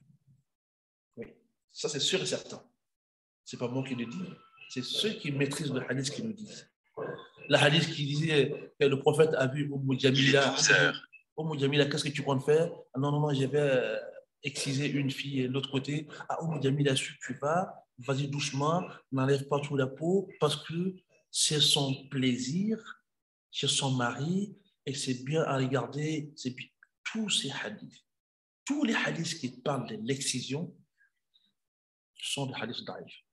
Oui, ça c'est sûr et certain. Ce n'est pas moi qui le dis, c'est ceux qui maîtrisent le hadith qui le disent. Le hadith qui disait que le prophète a vu Umm Jamila. Umm Jamila, qu'est-ce que tu comptes faire? Ah, non, je vais exciser une fille de l'autre côté. Ah, Umm Jamila, su que tu vas, vas-y doucement, n'enlève pas toute la peau, parce que c'est son plaisir, c'est son mari, et c'est bien à regarder. C'est bien. Tous ces hadiths, tous les hadiths qui parlent de l'excision sont des hadiths daïfs.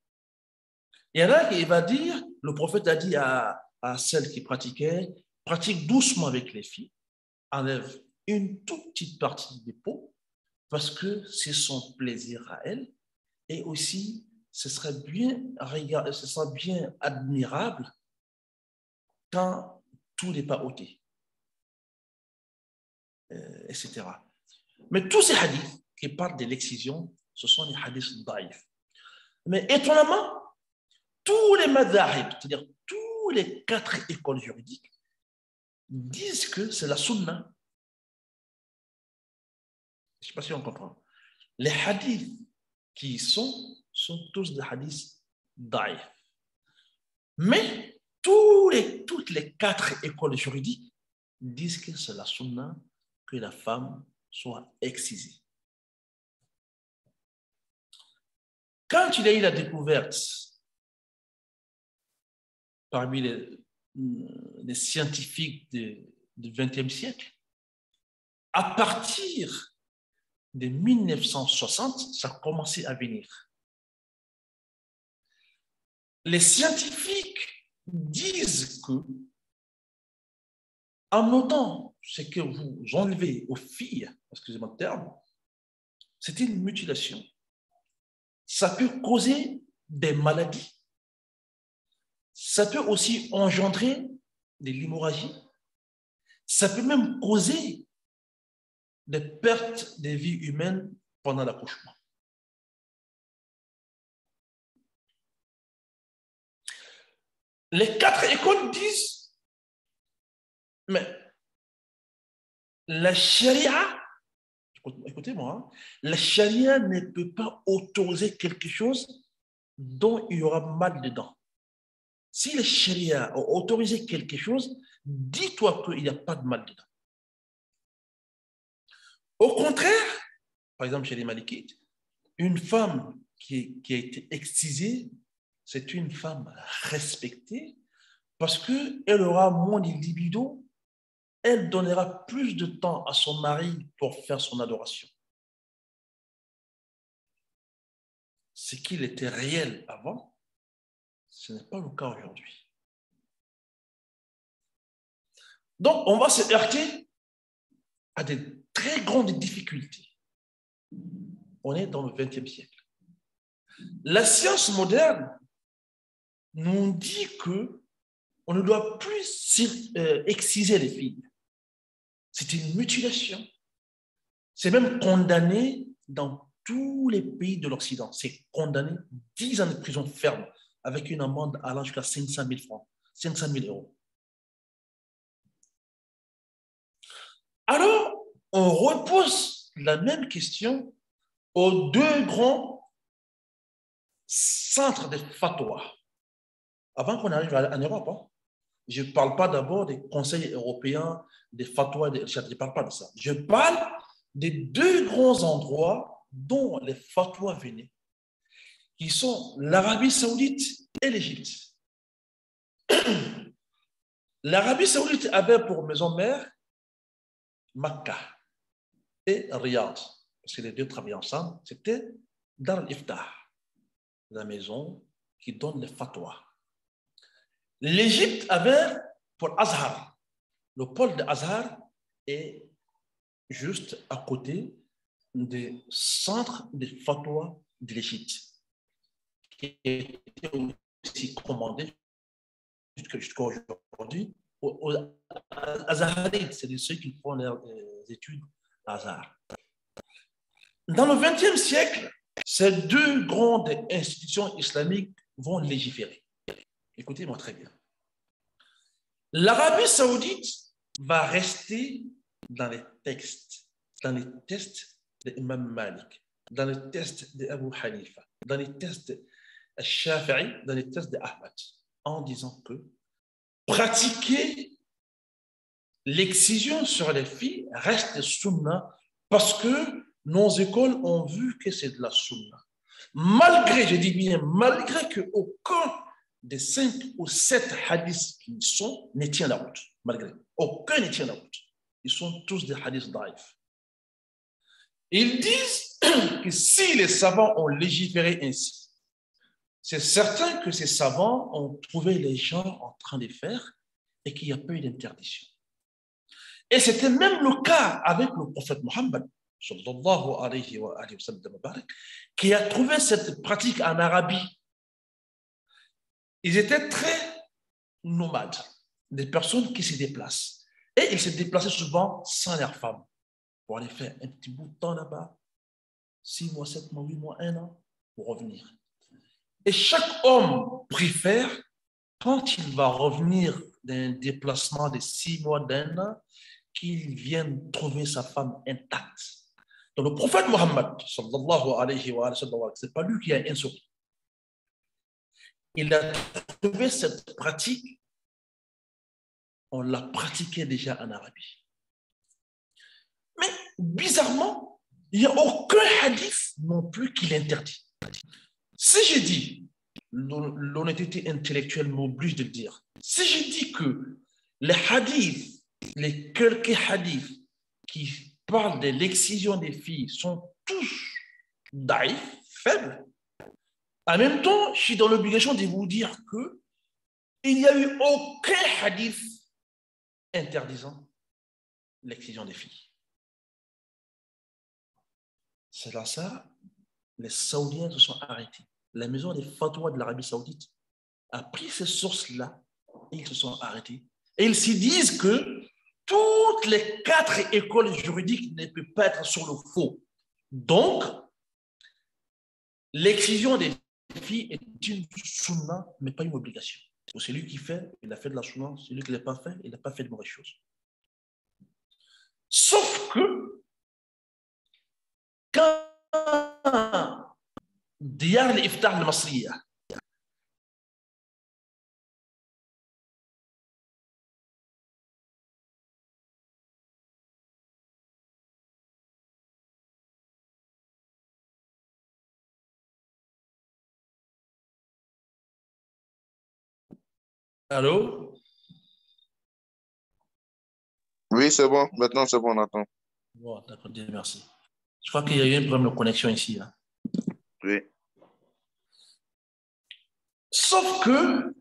Il y en a qui va dire, le prophète a dit à celle qui pratiquait, pratique doucement avec les filles, enlève une toute petite partie des peaux, parce que c'est son plaisir à elle, et aussi ce serait bien admirable quand tout n'est pas ôté, etc. Mais tous ces hadiths qui parlent de l'excision, ce sont des hadiths daïfs. Mais étonnamment, tous les madhahib, c'est-à-dire tous les 4 écoles juridiques, disent que c'est la sunna. Je ne sais pas si on comprend. Les hadiths qui sont tous des hadiths daïfs. Mais toutes les 4 écoles juridiques disent que c'est la sunna que la femme soit excisée. Quand il y a eu la découverte parmi les scientifiques du XXe siècle, à partir de 1960, ça a commencé à venir. Les scientifiques disent que, en notant ce que vous enlevez aux filles, excusez-moi le terme, c'est une mutilation. Ça peut causer des maladies. Ça peut aussi engendrer de l'hémorragie. Ça peut même causer des pertes de vie humaine pendant l'accouchement. Les 4 écoles disent, mais La charia, écoutez-moi, hein, la charia ne peut pas autoriser quelque chose dont il y aura mal dedans. Si la charia a autorisé quelque chose, dis-toi qu'il n'y a pas de mal dedans. Au contraire, par exemple chez les Malikites, une femme qui a été excisée, c'est une femme respectée parce qu'elle aura moins de libido, elle donnera plus de temps à son mari pour faire son adoration. Ce qu'il était réel avant, ce n'est pas le cas aujourd'hui. Donc, on va se heurter à des très grandes difficultés. On est dans le XXe siècle. La science moderne nous dit qu'on ne doit plus exciser les filles. C'est une mutilation. C'est même condamné dans tous les pays de l'Occident. C'est condamné 10 ans de prison ferme avec une amende allant jusqu'à 500 000 francs, 500 000 euros. Alors, on repose la même question aux deux grands centres de fatwa. Avant qu'on arrive en Europe, hein, je ne parle pas d'abord des conseils européens, des fatwas, je ne parle pas de ça. Je parle des deux grands endroits dont les fatwas venaient, qui sont l'Arabie Saoudite et l'Égypte. L'Arabie Saoudite avait pour maison mère Makkah et Riyad, parce que les deux travaillaient ensemble. C'était Dar al-Iftah, la maison qui donne les fatwas. L'Égypte avait pour Azhar. Le pôle de Azhar est juste à côté des centres de fatwa de l'Égypte, qui était aussi commandé jusqu'à aujourd'hui aux Azharites, c'est ceux qui font leurs études à Azhar. Dans le XXe siècle, ces deux grandes institutions islamiques vont légiférer. Écoutez-moi très bien. L'Arabie Saoudite va rester dans les textes d'Imam Malik, dans les textes d'Abu Hanifa, dans les textes de Shafi'i, dans les textes d'Ahmad, en disant que pratiquer l'excision sur les filles reste sunna parce que nos écoles ont vu que c'est de la sunna. Malgré, je dis bien, malgré qu'aucun des 5 ou 7 hadiths qui y sont ne tient la route. Malgré. Aucun ne tient la route. Ils sont tous des hadiths daïf. Ils disent que si les savants ont légiféré ainsi, c'est certain que ces savants ont trouvé les gens en train de faire et qu'il n'y a pas eu d'interdiction. Et c'était même le cas avec le prophète Mohammed, sallallahu alayhi wa sallam, qui a trouvé cette pratique en Arabie. Ils étaient très nomades, des personnes qui se déplacent. Et ils se déplaçaient souvent sans leurs femmes pour aller faire un petit bout de temps là-bas, 6 mois, 7 mois, 8 mois, 1 an, pour revenir. Et chaque homme préfère, quand il va revenir d'un déplacement de 6 mois, d'1 an, qu'il vienne trouver sa femme intacte. Donc le prophète Mohammed, sallallahu alayhi wa sallam, ce n'est pas lui qui a insulté. Il a trouvé cette pratique, on l'a pratiquée déjà en Arabie. Mais bizarrement, il n'y a aucun hadith non plus qui l'interdit. Si je dis, l'honnêteté intellectuelle m'oblige de le dire, si je dis que les hadiths, les quelques hadiths qui parlent de l'excision des filles sont tous daïfs, faibles, en même temps, je suis dans l'obligation de vous dire qu'il n'y a eu aucun hadith interdisant l'excision des filles. C'est là ça, les Saoudiens se sont arrêtés. La maison des fatwas de l'Arabie Saoudite a pris ces sources-là et ils se sont arrêtés. Et ils se disent que toutes les 4 écoles juridiques ne peuvent pas être sur le faux. Donc, l'excision des filles est une sunna, mais pas une obligation. Pour celui qui fait, il a fait de la sunna. Celui qui ne l'a pas fait, il n'a pas fait de mauvaises choses. Sauf que quand ديار الإفتاح المصرية Allô? Oui, c'est bon. Maintenant, c'est bon, on attend. Bon, d'accord, Dieu merci. Je crois qu'il y a eu un problème de connexion ici. Hein. Oui. Sauf que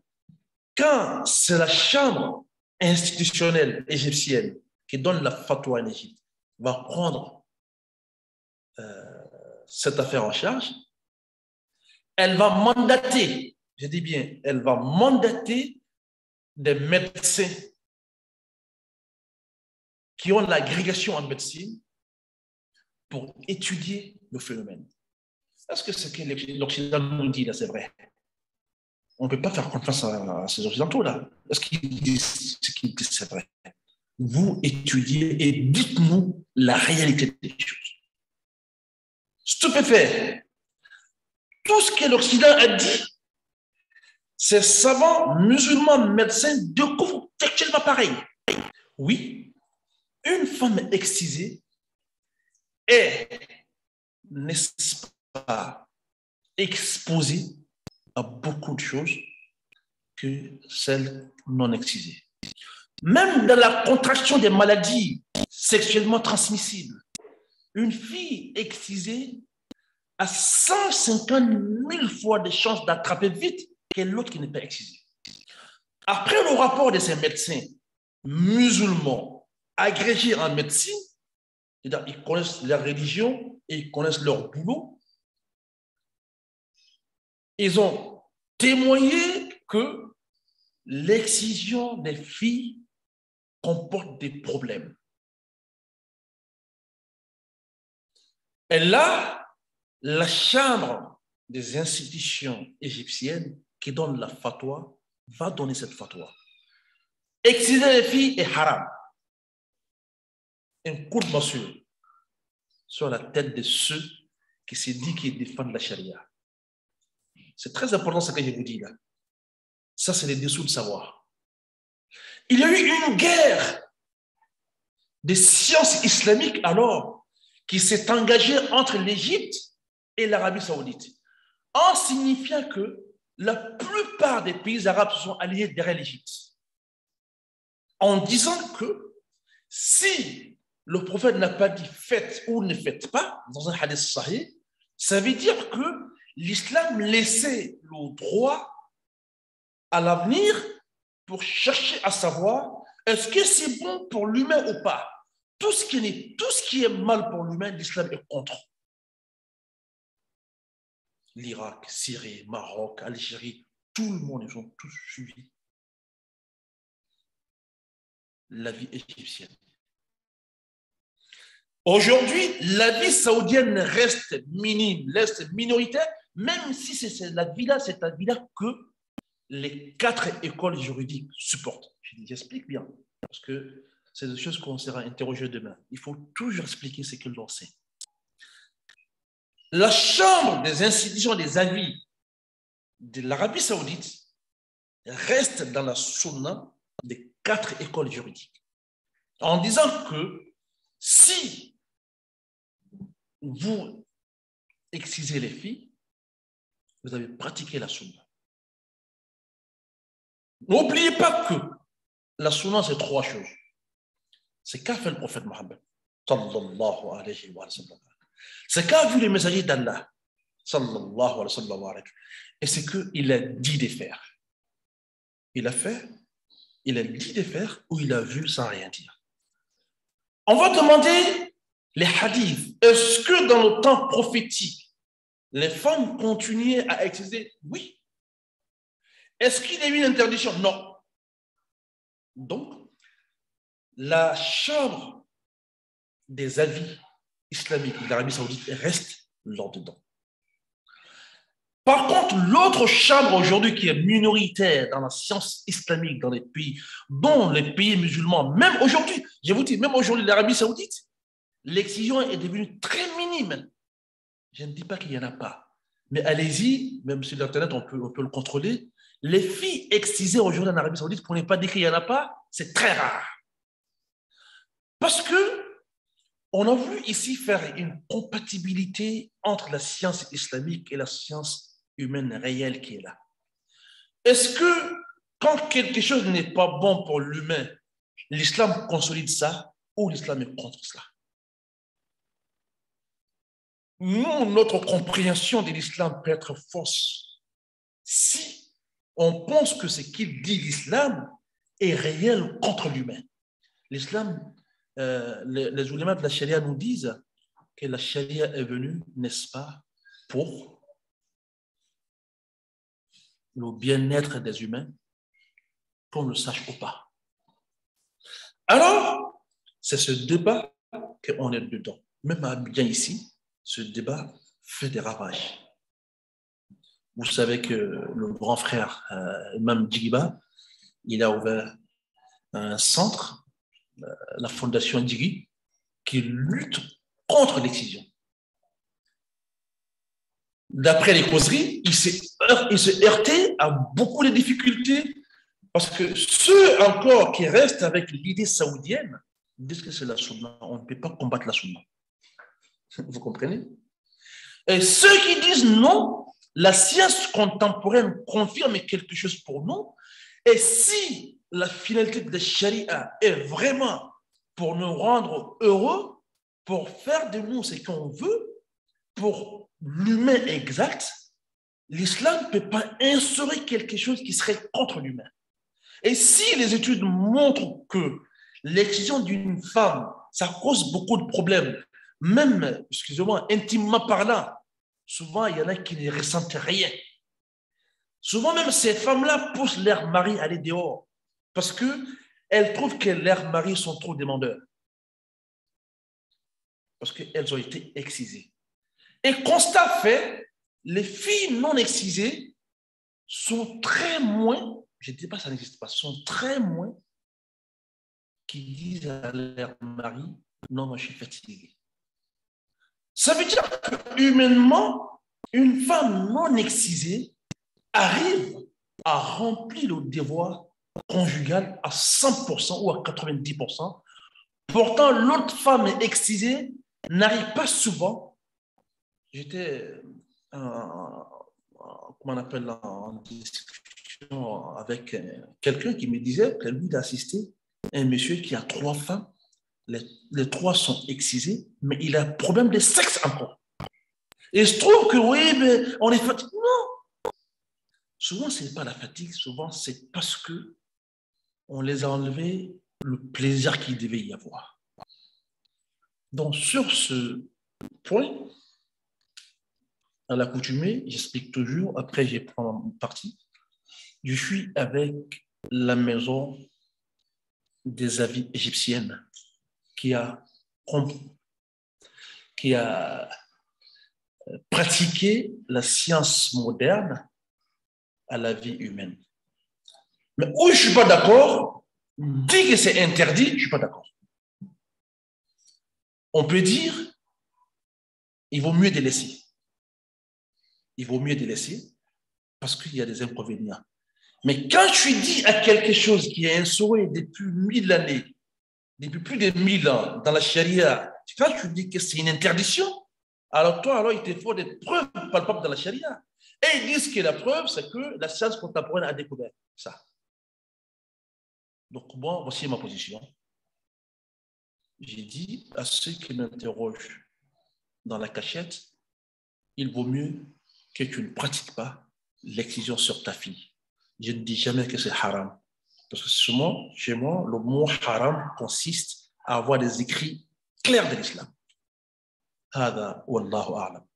quand c'est la chambre institutionnelle égyptienne qui donne la fatwa en Égypte, va prendre cette affaire en charge, elle va mandater, je dis bien, elle va mandater des médecins qui ont l'agrégation en médecine pour étudier le phénomène. Est-ce que ce que l'Occident nous dit là, c'est vrai? On ne peut pas faire confiance à ces Occidentaux-là. Est-ce qu'ils disent ce qu'ils disent, c'est vrai? Vous étudiez et dites-nous la réalité des choses. Stupéfait. Tout ce que l'Occident a dit, ces savants musulmans médecins découvrent textuellement pareil. Oui, une femme excisée est, n'est-ce pas, exposée à beaucoup de choses que celles non excisées. Même dans la contraction des maladies sexuellement transmissibles, une fille excisée a 150 000 fois de chances d'attraper vite que l'autre qui n'est pas excisée. Après le rapport de ces médecins musulmans agrégés en médecine, ils connaissent leur religion et ils connaissent leur boulot, ils ont témoigné que l'excision des filles comporte des problèmes. Et là, la chambre des institutions égyptiennes qui donne la fatwa va donner cette fatwa. Exciser les filles est haram. Un coup de massue sur la tête de ceux qui se disent qu'ils défendent la charia. C'est très important ce que je vous dis là. Ça, c'est les dessous de savoir. Il y a eu une guerre des sciences islamiques alors qui s'est engagée entre l'Égypte et l'Arabie saoudite, en signifiant que la plupart des pays arabes se sont alliés derrière l'Égypte, en disant que si le prophète n'a pas dit faites ou ne faites pas, dans un hadith sahih, ça veut dire que l'islam laissait le droit à l'avenir pour chercher à savoir est-ce que c'est bon pour l'humain ou pas. Tout ce qui est mal pour l'humain, l'islam est contre. L'Irak, Syrie, Maroc, Algérie, tout le monde, ils ont tous suivi la vie égyptienne. Aujourd'hui, la vie saoudienne reste minime, reste minoritaire, même si c'est la vie-là, c'est la vie-là que les 4 écoles juridiques supportent. J'explique bien, parce que c'est des choses qu'on sera interrogé demain. Il faut toujours expliquer ce que l'on sait. La chambre des institutions des avis de l'Arabie saoudite reste dans la sunna des 4 écoles juridiques, en disant que si vous excisez les filles, vous avez pratiqué la sunna. N'oubliez pas que la sunna, c'est 3 choses. C'est qu'a fait le prophète Mohammed, sallallahu alayhi wa sallam. C'est qu'a vu les messagers d'Allah, sallallahu alayhi wa sallam. Et c'est qu'il a dit de faire. Il a fait, il a dit de faire ou il a vu sans rien dire. On va demander les hadiths. Est-ce que dans le temps prophétique, les femmes continuaient à exciser? Oui. Est-ce qu'il y a eu une interdiction? Non. Donc, la chambre des avis islamiques de l'Arabie saoudite reste là-dedans. Par contre, l'autre chambre aujourd'hui qui est minoritaire dans la science islamique, dans les pays, dont les pays musulmans, même aujourd'hui, je vous dis, même aujourd'hui, l'Arabie Saoudite, l'excision est devenue très minime. Je ne dis pas qu'il n'y en a pas. Mais allez-y, même sur Internet, on peut le contrôler. Les filles excisées aujourd'hui en Arabie Saoudite, pour ne pas dire qu'il n'y en a pas, c'est très rare. Parce que on a voulu ici faire une compatibilité entre la science islamique et la science humaine réelle qui est là. Est-ce que quand quelque chose n'est pas bon pour l'humain, l'islam consolide ça ou l'islam est contre cela? Nous, notre compréhension de l'islam peut être fausse si on pense que ce qu'il dit l'islam est réel contre l'humain. L'islam, les ulémas de la charia nous disent que la charia est venue, n'est-ce pas, pour le bien-être des humains, qu'on le sache ou pas. Alors, c'est ce débat qu'on est dedans. Même à Abidjan ici, ce débat fait des ravages. Vous savez que le grand frère, Imam Djigiba, il a ouvert un centre, la fondation Djigi, qui lutte contre l'excision. D'après les causeries, il s'est heurté à beaucoup de difficultés parce que ceux encore qui restent avec l'idée saoudienne disent que c'est la sunna. On ne peut pas combattre la sunna. Vous comprenez? Et ceux qui disent non, la science contemporaine confirme quelque chose pour nous. Et si la finalité de la charia est vraiment pour nous rendre heureux, pour faire de nous ce qu'on veut, pour l'humain exact, l'islam ne peut pas instaurer quelque chose qui serait contre l'humain. Et si les études montrent que l'excision d'une femme, ça cause beaucoup de problèmes, même, excusez-moi, intimement parlant, souvent il y en a qui ne ressentent rien. Souvent même ces femmes-là poussent leurs maris à aller dehors parce qu'elles trouvent que leurs maris sont trop demandeurs. Parce qu'elles ont été excisées. Et constat fait, les filles non excisées sont très moins, je ne dis pas que ça n'existe pas, sont très moins qui disent à leur mari, non, moi je suis fatiguée. Ça veut dire que humainement, une femme non excisée arrive à remplir le devoir conjugal à 100% ou à 90%. Pourtant, l'autre femme excisée n'arrive pas souvent. J'étais, comment on appelle, en discussion avec quelqu'un qui me disait que lui d'assister un monsieur qui a 3 femmes. Les 3 sont excisées, mais il a un problème de sexe encore. Et il se trouve que oui, mais on est fatigué. Non. Souvent, ce n'est pas la fatigue, souvent, c'est parce qu'on les a enlevés le plaisir qu'il devait y avoir. Donc, sur ce point, à l'accoutumée, j'explique toujours, après, je prends une partie. Je suis avec la maison des avis égyptienne qui a pratiqué la science moderne à la vie humaine. Mais où je ne suis pas d'accord, dire que c'est interdit, je ne suis pas d'accord. On peut dire, il vaut mieux délaisser. Il vaut mieux délaisser parce qu'il y a des inconvénients. Mais quand tu dis à quelque chose qui est instauré depuis 1000 années, depuis plus de 1000 ans dans la charia, quand tu dis que c'est une interdiction, alors toi, alors il te faut des preuves palpables dans la charia. Et ils disent que la preuve, c'est que la science contemporaine a découvert ça. Donc moi, voici ma position. J'ai dit à ceux qui m'interrogent dans la cachette, il vaut mieux que tu ne pratiques pas l'excision sur ta fille. Je ne dis jamais que c'est haram. Parce que souvent, chez moi, le mot haram consiste à avoir des écrits clairs de l'islam. هذا والله أعلم.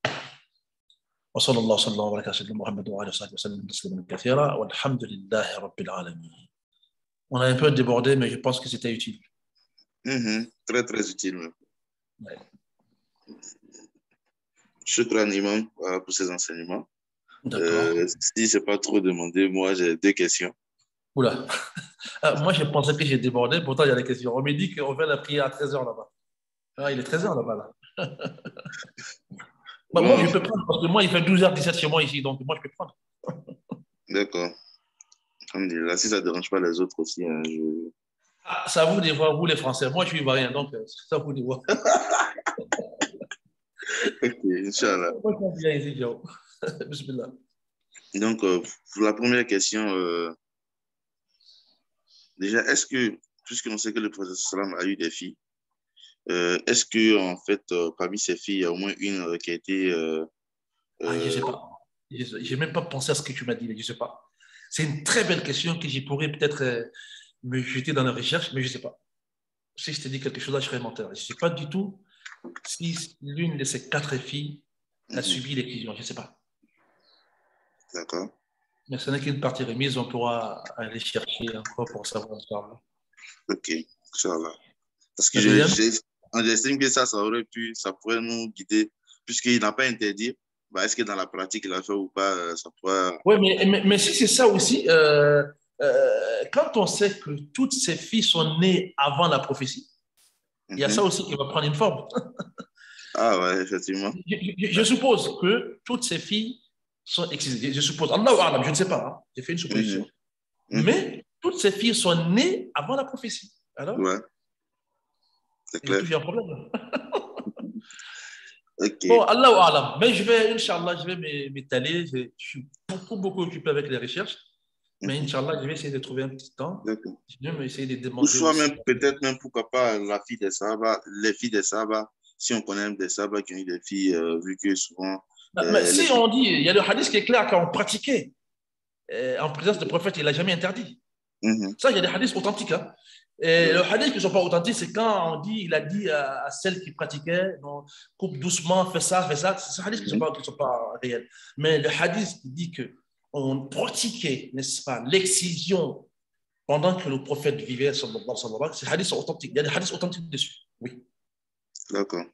وصلى الله وسلم وبارك على سيدنا محمد وعلى آله وسلم تسليما كثيرا والحمد لله رب العالمين. On a un peu débordé, mais je pense que c'était utile. Très, très utile. Ouais. Shukran, Imam, pour ces enseignements. D'accord. Si c'est pas trop demandé, moi, j'ai deux questions. Oula. Moi, je pensais que j'ai débordé. Pourtant, il y a des questions. On me dit qu'on fait la prière à 13h là-bas. Ah, il est 13h là-bas. Là. Bah, moi, je Bon, peux prendre parce que moi, il fait 12h17 chez moi ici. Donc, moi, je peux prendre. d'accord. Alhamdulillah, si ça ne dérange pas les autres aussi, hein, Ah, c'est à vous de voir, vous les Français. Moi, je suis ivoirien. Donc, c'est à vous de voir. Ok, Inch'Allah. Moi, je suis bien ici, Joe. Bismillah. Donc, pour la première question, déjà, est-ce que, puisqu'on sait que le prophète sallam a eu des filles, est-ce que, en fait, parmi ces filles, il y a au moins une qui a été... Ah, je ne sais euh, pas. Je n'ai même pas pensé à ce que tu m'as dit, mais je ne sais pas. C'est une très belle question que je pourrais peut-être me jeter dans la recherche, mais je ne sais pas. Si je te dis quelque chose là, je serais menteur. Je ne sais pas du tout si l'une de ces quatre filles a mhm, subi l'excision. Je ne sais pas. d'accord. Mais ce n'est qu'une partie remise, on pourra aller chercher encore pour savoir ça. Ok, Inch'Allah. Parce que La deuxième? j'estime que ça aurait pu, ça pourrait nous guider, puisqu'il n'a pas interdit. Bah, est-ce que dans la pratique, il a fait ou pas, ça pourrait... Oui, mais si c'est ça aussi, quand on sait que toutes ces filles sont nées avant la prophétie, il y a ça Mhm. aussi qui va prendre une forme. Ah ouais, effectivement. Je suppose que toutes ces filles sont excisées. Je suppose. Allahu A'lam, je ne sais pas. Hein. J'ai fait une Mhm, supposition. mhm. Mais toutes ces filles sont nées avant la prophétie. Alors, Ouais, c'est il y a clair. toujours un problème. Ok. Bon, Allahu A'lam. Mais je vais, Inch'Allah, je vais m'étaler. Je suis beaucoup occupé avec les recherches. Mais Mhm. Inch'Allah, je vais essayer de trouver un petit temps. D'accord. Je vais essayer de Ou demander soit aussi. même, peut-être même, pourquoi pas, la fille des Sahaba, les filles des Sahaba, si on connaît des Sahaba qui ont eu des filles, vu que souvent, Mais les si filles... on dit, il y a le hadith qui est clair qu'on pratiquait en présence du prophète, il n'a jamais interdit. Mhm, Ça, il y a des hadiths authentiques. Hein. Et le ouais. hadith qui ne sont pas authentiques, c'est quand on dit, il a dit à celle qui pratiquait, non, coupe doucement, fais ça, fais ça. C'est des hadiths Mhm, qui sont pas réels. Mais le hadith qui dit qu'on pratiquait, n'est-ce pas, l'excision pendant que le prophète vivait, sallallahu alayhi wa sallam, ces hadiths sont authentiques. Il y a des hadiths authentiques dessus. Oui. d'accord.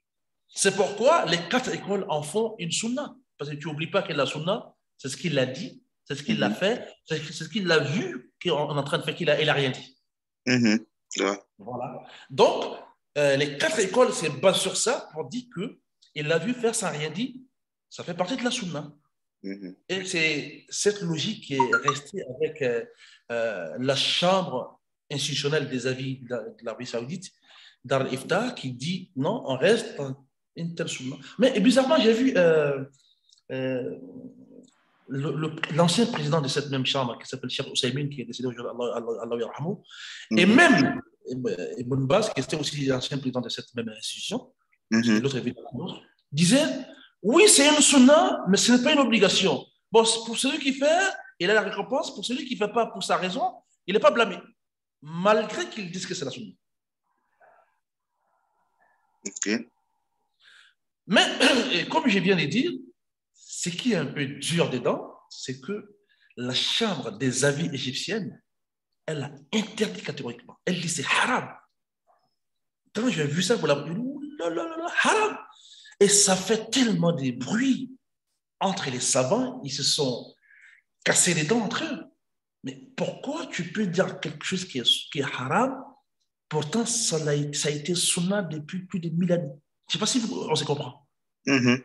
C'est pourquoi les quatre écoles en font une sunna. Parce que tu n'oublies pas que la sunna, c'est ce qu'il a dit, c'est ce qu'il a Mhm, fait, c'est ce qu'il a vu qu'on est en train de faire, qu'il a rien dit. mhm, ouais. Voilà. Donc, les quatre écoles se basent sur ça pour dire qu'il l'a vu faire sans rien dire. Ça fait partie de la sunna. Mhm, Et c'est cette logique qui est restée avec la chambre institutionnelle des avis de l'Arabie Saoudite, Dar al-Ifta, qui dit non, on reste dans une telle sunna. Mais bizarrement, j'ai vu euh, l'ancien président de cette même chambre, qui s'appelle Cheikh Ousseimine, qui est décédé aujourd'hui, Allah yarhamou, et mhm, même Ibn Baz, qui était aussi l'ancien président de cette même institution, c'était mhm. l'autre évidemment, disait oui, c'est une sunna, mais ce n'est pas une obligation. Bon, pour celui qui fait, il a la récompense. Pour celui qui ne fait pas pour sa raison, il n'est pas blâmé. Malgré qu'ils disent que c'est la sunna. Ok. Mais, comme je viens de dire, ce qui est un peu dur dedans, c'est que la chambre des avis égyptienne, elle a interdit catégoriquement. Elle dit c'est haram. Quand j'ai vu ça, vous l'avez dit, haram. Et ça fait tellement de bruit entre les savants, ils se sont cassés les dents entre eux. Mais pourquoi tu peux dire quelque chose qui est haram, pourtant ça a été sunna depuis plus de 1000 années. Je ne sais pas si on se comprend. Mhm,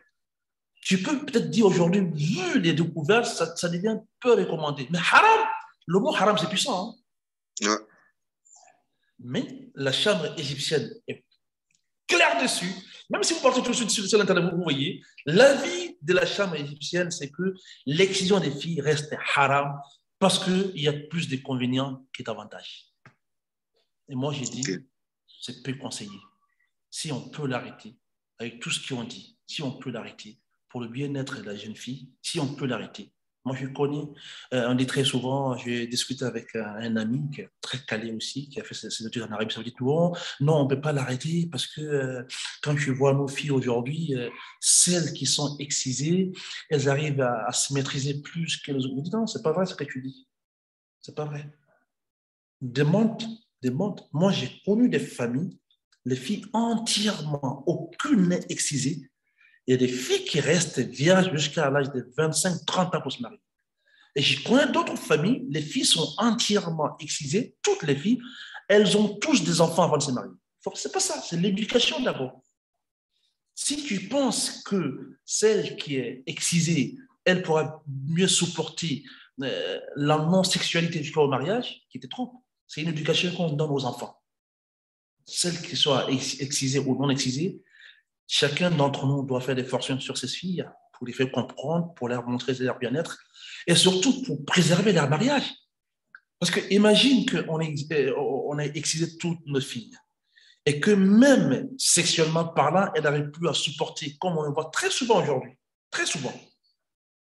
Tu peux peut-être dire aujourd'hui, vu les découvertes, ça devient peu recommandé. Mais haram, le mot haram, c'est puissant. Hein. ouais. Mais la chambre égyptienne est claire dessus. Même si vous partez tout de suite sur l'Internet, vous voyez, l'avis de la chambre égyptienne, c'est que l'excision des filles reste haram parce qu'il y a plus d'inconvénients que d'avantages. Et moi, j'ai Ok. dit, c'est peu conseillé. Si on peut l'arrêter, avec tout ce qu'ils ont dit, si on peut l'arrêter, pour le bien-être de la jeune fille, si on peut l'arrêter. Moi, je connais, on dit très souvent, j'ai discuté avec un ami qui est très calé aussi, qui a fait ses études en Arabie Saoudite. Bon, non, on ne peut pas l'arrêter parce que quand je vois nos filles aujourd'hui, celles qui sont excisées, elles arrivent à se maîtriser plus que les autres. Je dis non, c'est pas vrai ce que tu dis. C'est pas vrai. Demande, demande. Moi, j'ai connu des familles, les filles entièrement, aucune n'est excisée. Il y a des filles qui restent vierges jusqu'à l'âge de 25-30 ans pour se marier. Et je connais d'autres familles, les filles sont entièrement excisées, toutes les filles, elles ont tous des enfants avant de se marier. C'est pas ça, c'est l'éducation d'abord. Si tu penses que celle qui est excisée, elle pourra mieux supporter la non-sexualité jusqu'au mariage, qui te trompe. C'est une éducation qu'on donne aux enfants. Celle qui soit excisée ou non excisée, chacun d'entre nous doit faire des fortunes sur ces filles pour les faire comprendre, pour leur montrer leur bien-être et surtout pour préserver leur mariage. Parce que imagine qu'on a excisé toutes nos filles et que même sexuellement parlant, elles n'arrivent plus à supporter, comme on le voit très souvent aujourd'hui. Très souvent.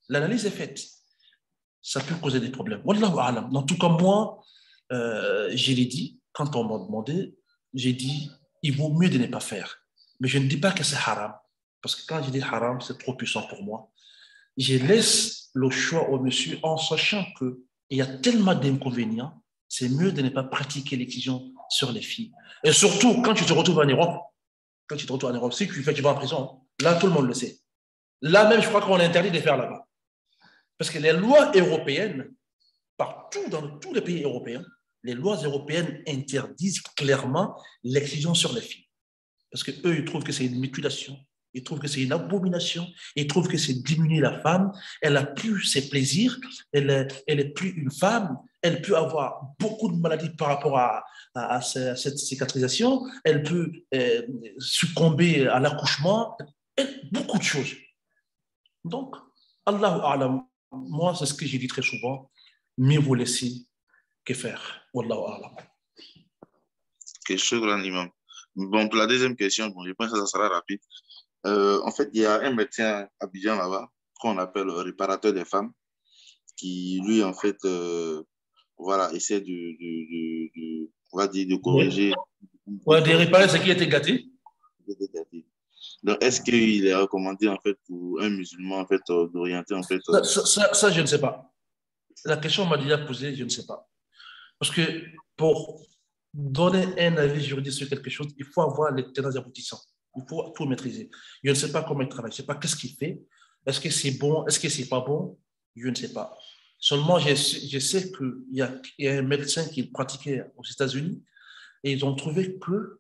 L'analyse est faite. Ça peut causer des problèmes. Wallahu a'lam. En tout cas, moi, je l'ai dit, quand on m'a demandé, j'ai dit, il vaut mieux de ne pas faire. Mais je ne dis pas que c'est haram. Parce que quand je dis haram, c'est trop puissant pour moi. Je laisse le choix au monsieur en sachant qu'il y a tellement d'inconvénients, c'est mieux de ne pas pratiquer l'excision sur les filles. Et surtout, quand tu te retrouves en Europe, si tu fais, tu vas en prison, là, tout le monde le sait. Là même, je crois qu'on est interdit de faire là-bas. Parce que les lois européennes, partout dans tous les pays européens, les lois européennes interdisent clairement l'excision sur les filles. Parce qu'eux, ils trouvent que c'est une mutilation, ils trouvent que c'est une abomination, ils trouvent que c'est diminuer la femme, elle n'a plus ses plaisirs, elle est plus une femme, elle peut avoir beaucoup de maladies par rapport à cette cicatrisation, elle peut succomber à l'accouchement, beaucoup de choses. Donc, Allahu A'lam, moi, c'est ce que j'ai dit très souvent, mieux vous laisser que faire. Wallahu A'lam. Ok, shukran, imam. Bon, pour la deuxième question, bon, je pense que ça sera rapide. En fait, il y a un médecin à Abidjan là-bas, qu'on appelle le réparateur des femmes, qui, lui, en fait, voilà, essaie on va dire, de corriger. Ouais, de réparer ce qui était gâté. Donc, est-ce qu'il est recommandé, en fait, pour un musulman, en fait, d'orienter, en fait... Ça, je ne sais pas. La question m'a déjà posée, je ne sais pas. Parce que pour donner un avis juridique sur quelque chose, il faut avoir les tenants et aboutissants. Il faut tout maîtriser. Je ne sais pas comment il travaille, je ne sais pas qu'est-ce qu'il fait. Est-ce que c'est bon, est-ce que c'est pas bon? Je ne sais pas. Seulement, je sais qu'il y a un médecin qui pratiquait aux États-Unis et ils ont trouvé que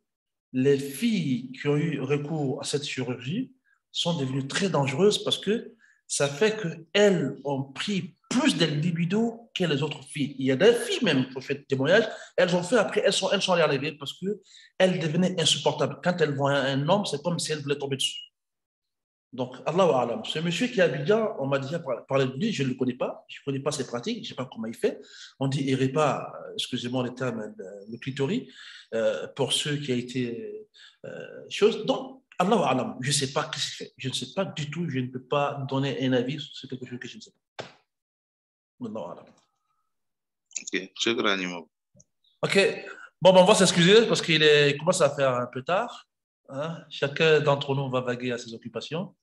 les filles qui ont eu recours à cette chirurgie sont devenues très dangereuses parce que ça fait qu'elles ont pris plus de libido que les autres filles. Il y a des filles même qui ont fait témoignage, elles ont fait après, elles sont allées enlever parce qu'elles devenaient insupportables. Quand elles voient un homme, c'est comme si elles voulaient tomber dessus. Donc, Allahu A'lam. Ce monsieur qui est à Abidjan, on m'a déjà parlé de lui, je ne le connais pas, je ne connais pas ses pratiques, je ne sais pas comment il fait. On dit il répare, excusez-moi le terme, le clitoris, pour ceux qui a été chose. Donc, Allahu A'lam, je ne sais pas ce qu'il fait. Je ne sais pas du tout, je ne peux pas donner un avis sur quelque chose que je ne sais pas. Allahu A'lam. Ok, shukran, imam. Ok, bon, on va s'excuser parce qu'il commence à faire un peu tard. Hein? Chacun d'entre nous va vaguer à ses occupations.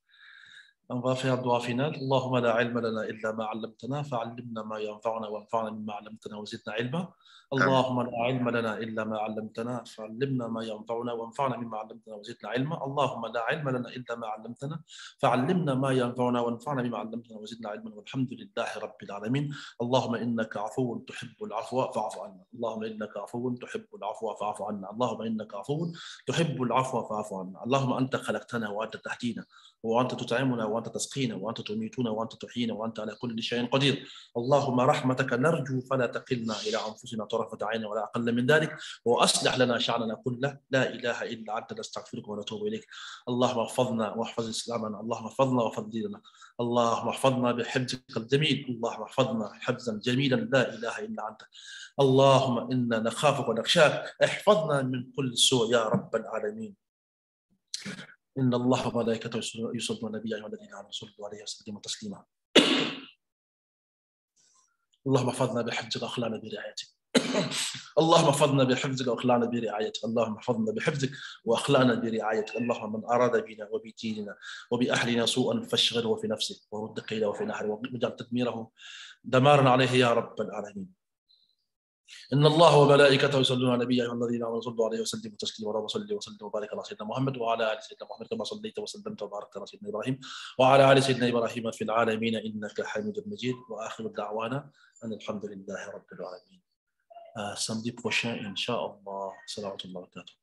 On va faire le dua final. Allahumma la ilma lana illa ma 'allamtana fa'allimna ma yanfa'una wanfa'na mimma 'allamtana wa zidna ilma. اللهم لا علم لنا إلا ما علمتنا فعلمنا ما ينفعنا وانفعنا مما علمتنا وزدنا علما اللهم لا علم لنا إلا ما علمتنا فعلمنا ما ينفعنا وانفعنا مما علمتنا وزدنا علما والحمد لله رب العالمين اللهم إنك عفو تحب العفو فاعف عنا اللهم إنك عفو تحب العفو فاعف عنا اللهم إنك عفو تحب العفو فاعف عنا اللهم أنت خلقتنا وأنت تهدينا وأنت تطعمنا وأنت تسقينا وأنت تميتنا وأنت تحيينا وأنت على كل شيء قدير اللهم رحمتك نرجو فلا تقلنا إلى أنفسنا طرفة عين ولا أقل من ذلك وأصلح لنا شأننا كله لا إله إلا أنت نستغفرك ونتوب إليك اللهم احفظنا واحفظ إسلامنا اللهم احفظنا واحفظ ديننا اللهم احفظنا بحفظك الجميل اللهم احفظنا حفظا جميلا لا إله إلا أنت اللهم إنا نخافك ونخشاك احفظنا من كل سوء يا رب العالمين إن الله وملائكته يصلون على النبي أيها الذين آمنوا صلوا عليه وسلموا تسليما اللهم احفظنا بحفظك وأخلانا برعايتك اللهم احفظنا بحفظك واخلعنا برعايتك اللهم احفظنا بحفظك واخلعنا برعايتك اللهم من اراد بنا وبديننا وباهلنا سوءا فاشغله في نفسه ورد كيده في نحره واجعل تدميره دمارا عليه يا رب العالمين إن الله وملائكته يصلون على النبي يا أيها الذين آمنوا صلوا عليه وسلموا تسليما اللهم صل وسلم وبارك على سيدنا محمد وعلى آل سيدنا محمد كما صليت وسلمت وباركت على سيدنا إبراهيم وعلى آل سيدنا إبراهيم في العالمين إنك حميد مجيد وآخر دعوانا أن الحمد لله رب العالمين. Samedi prochain, Inch'Allah. Salam wa rahmatullahi wa barakatuh.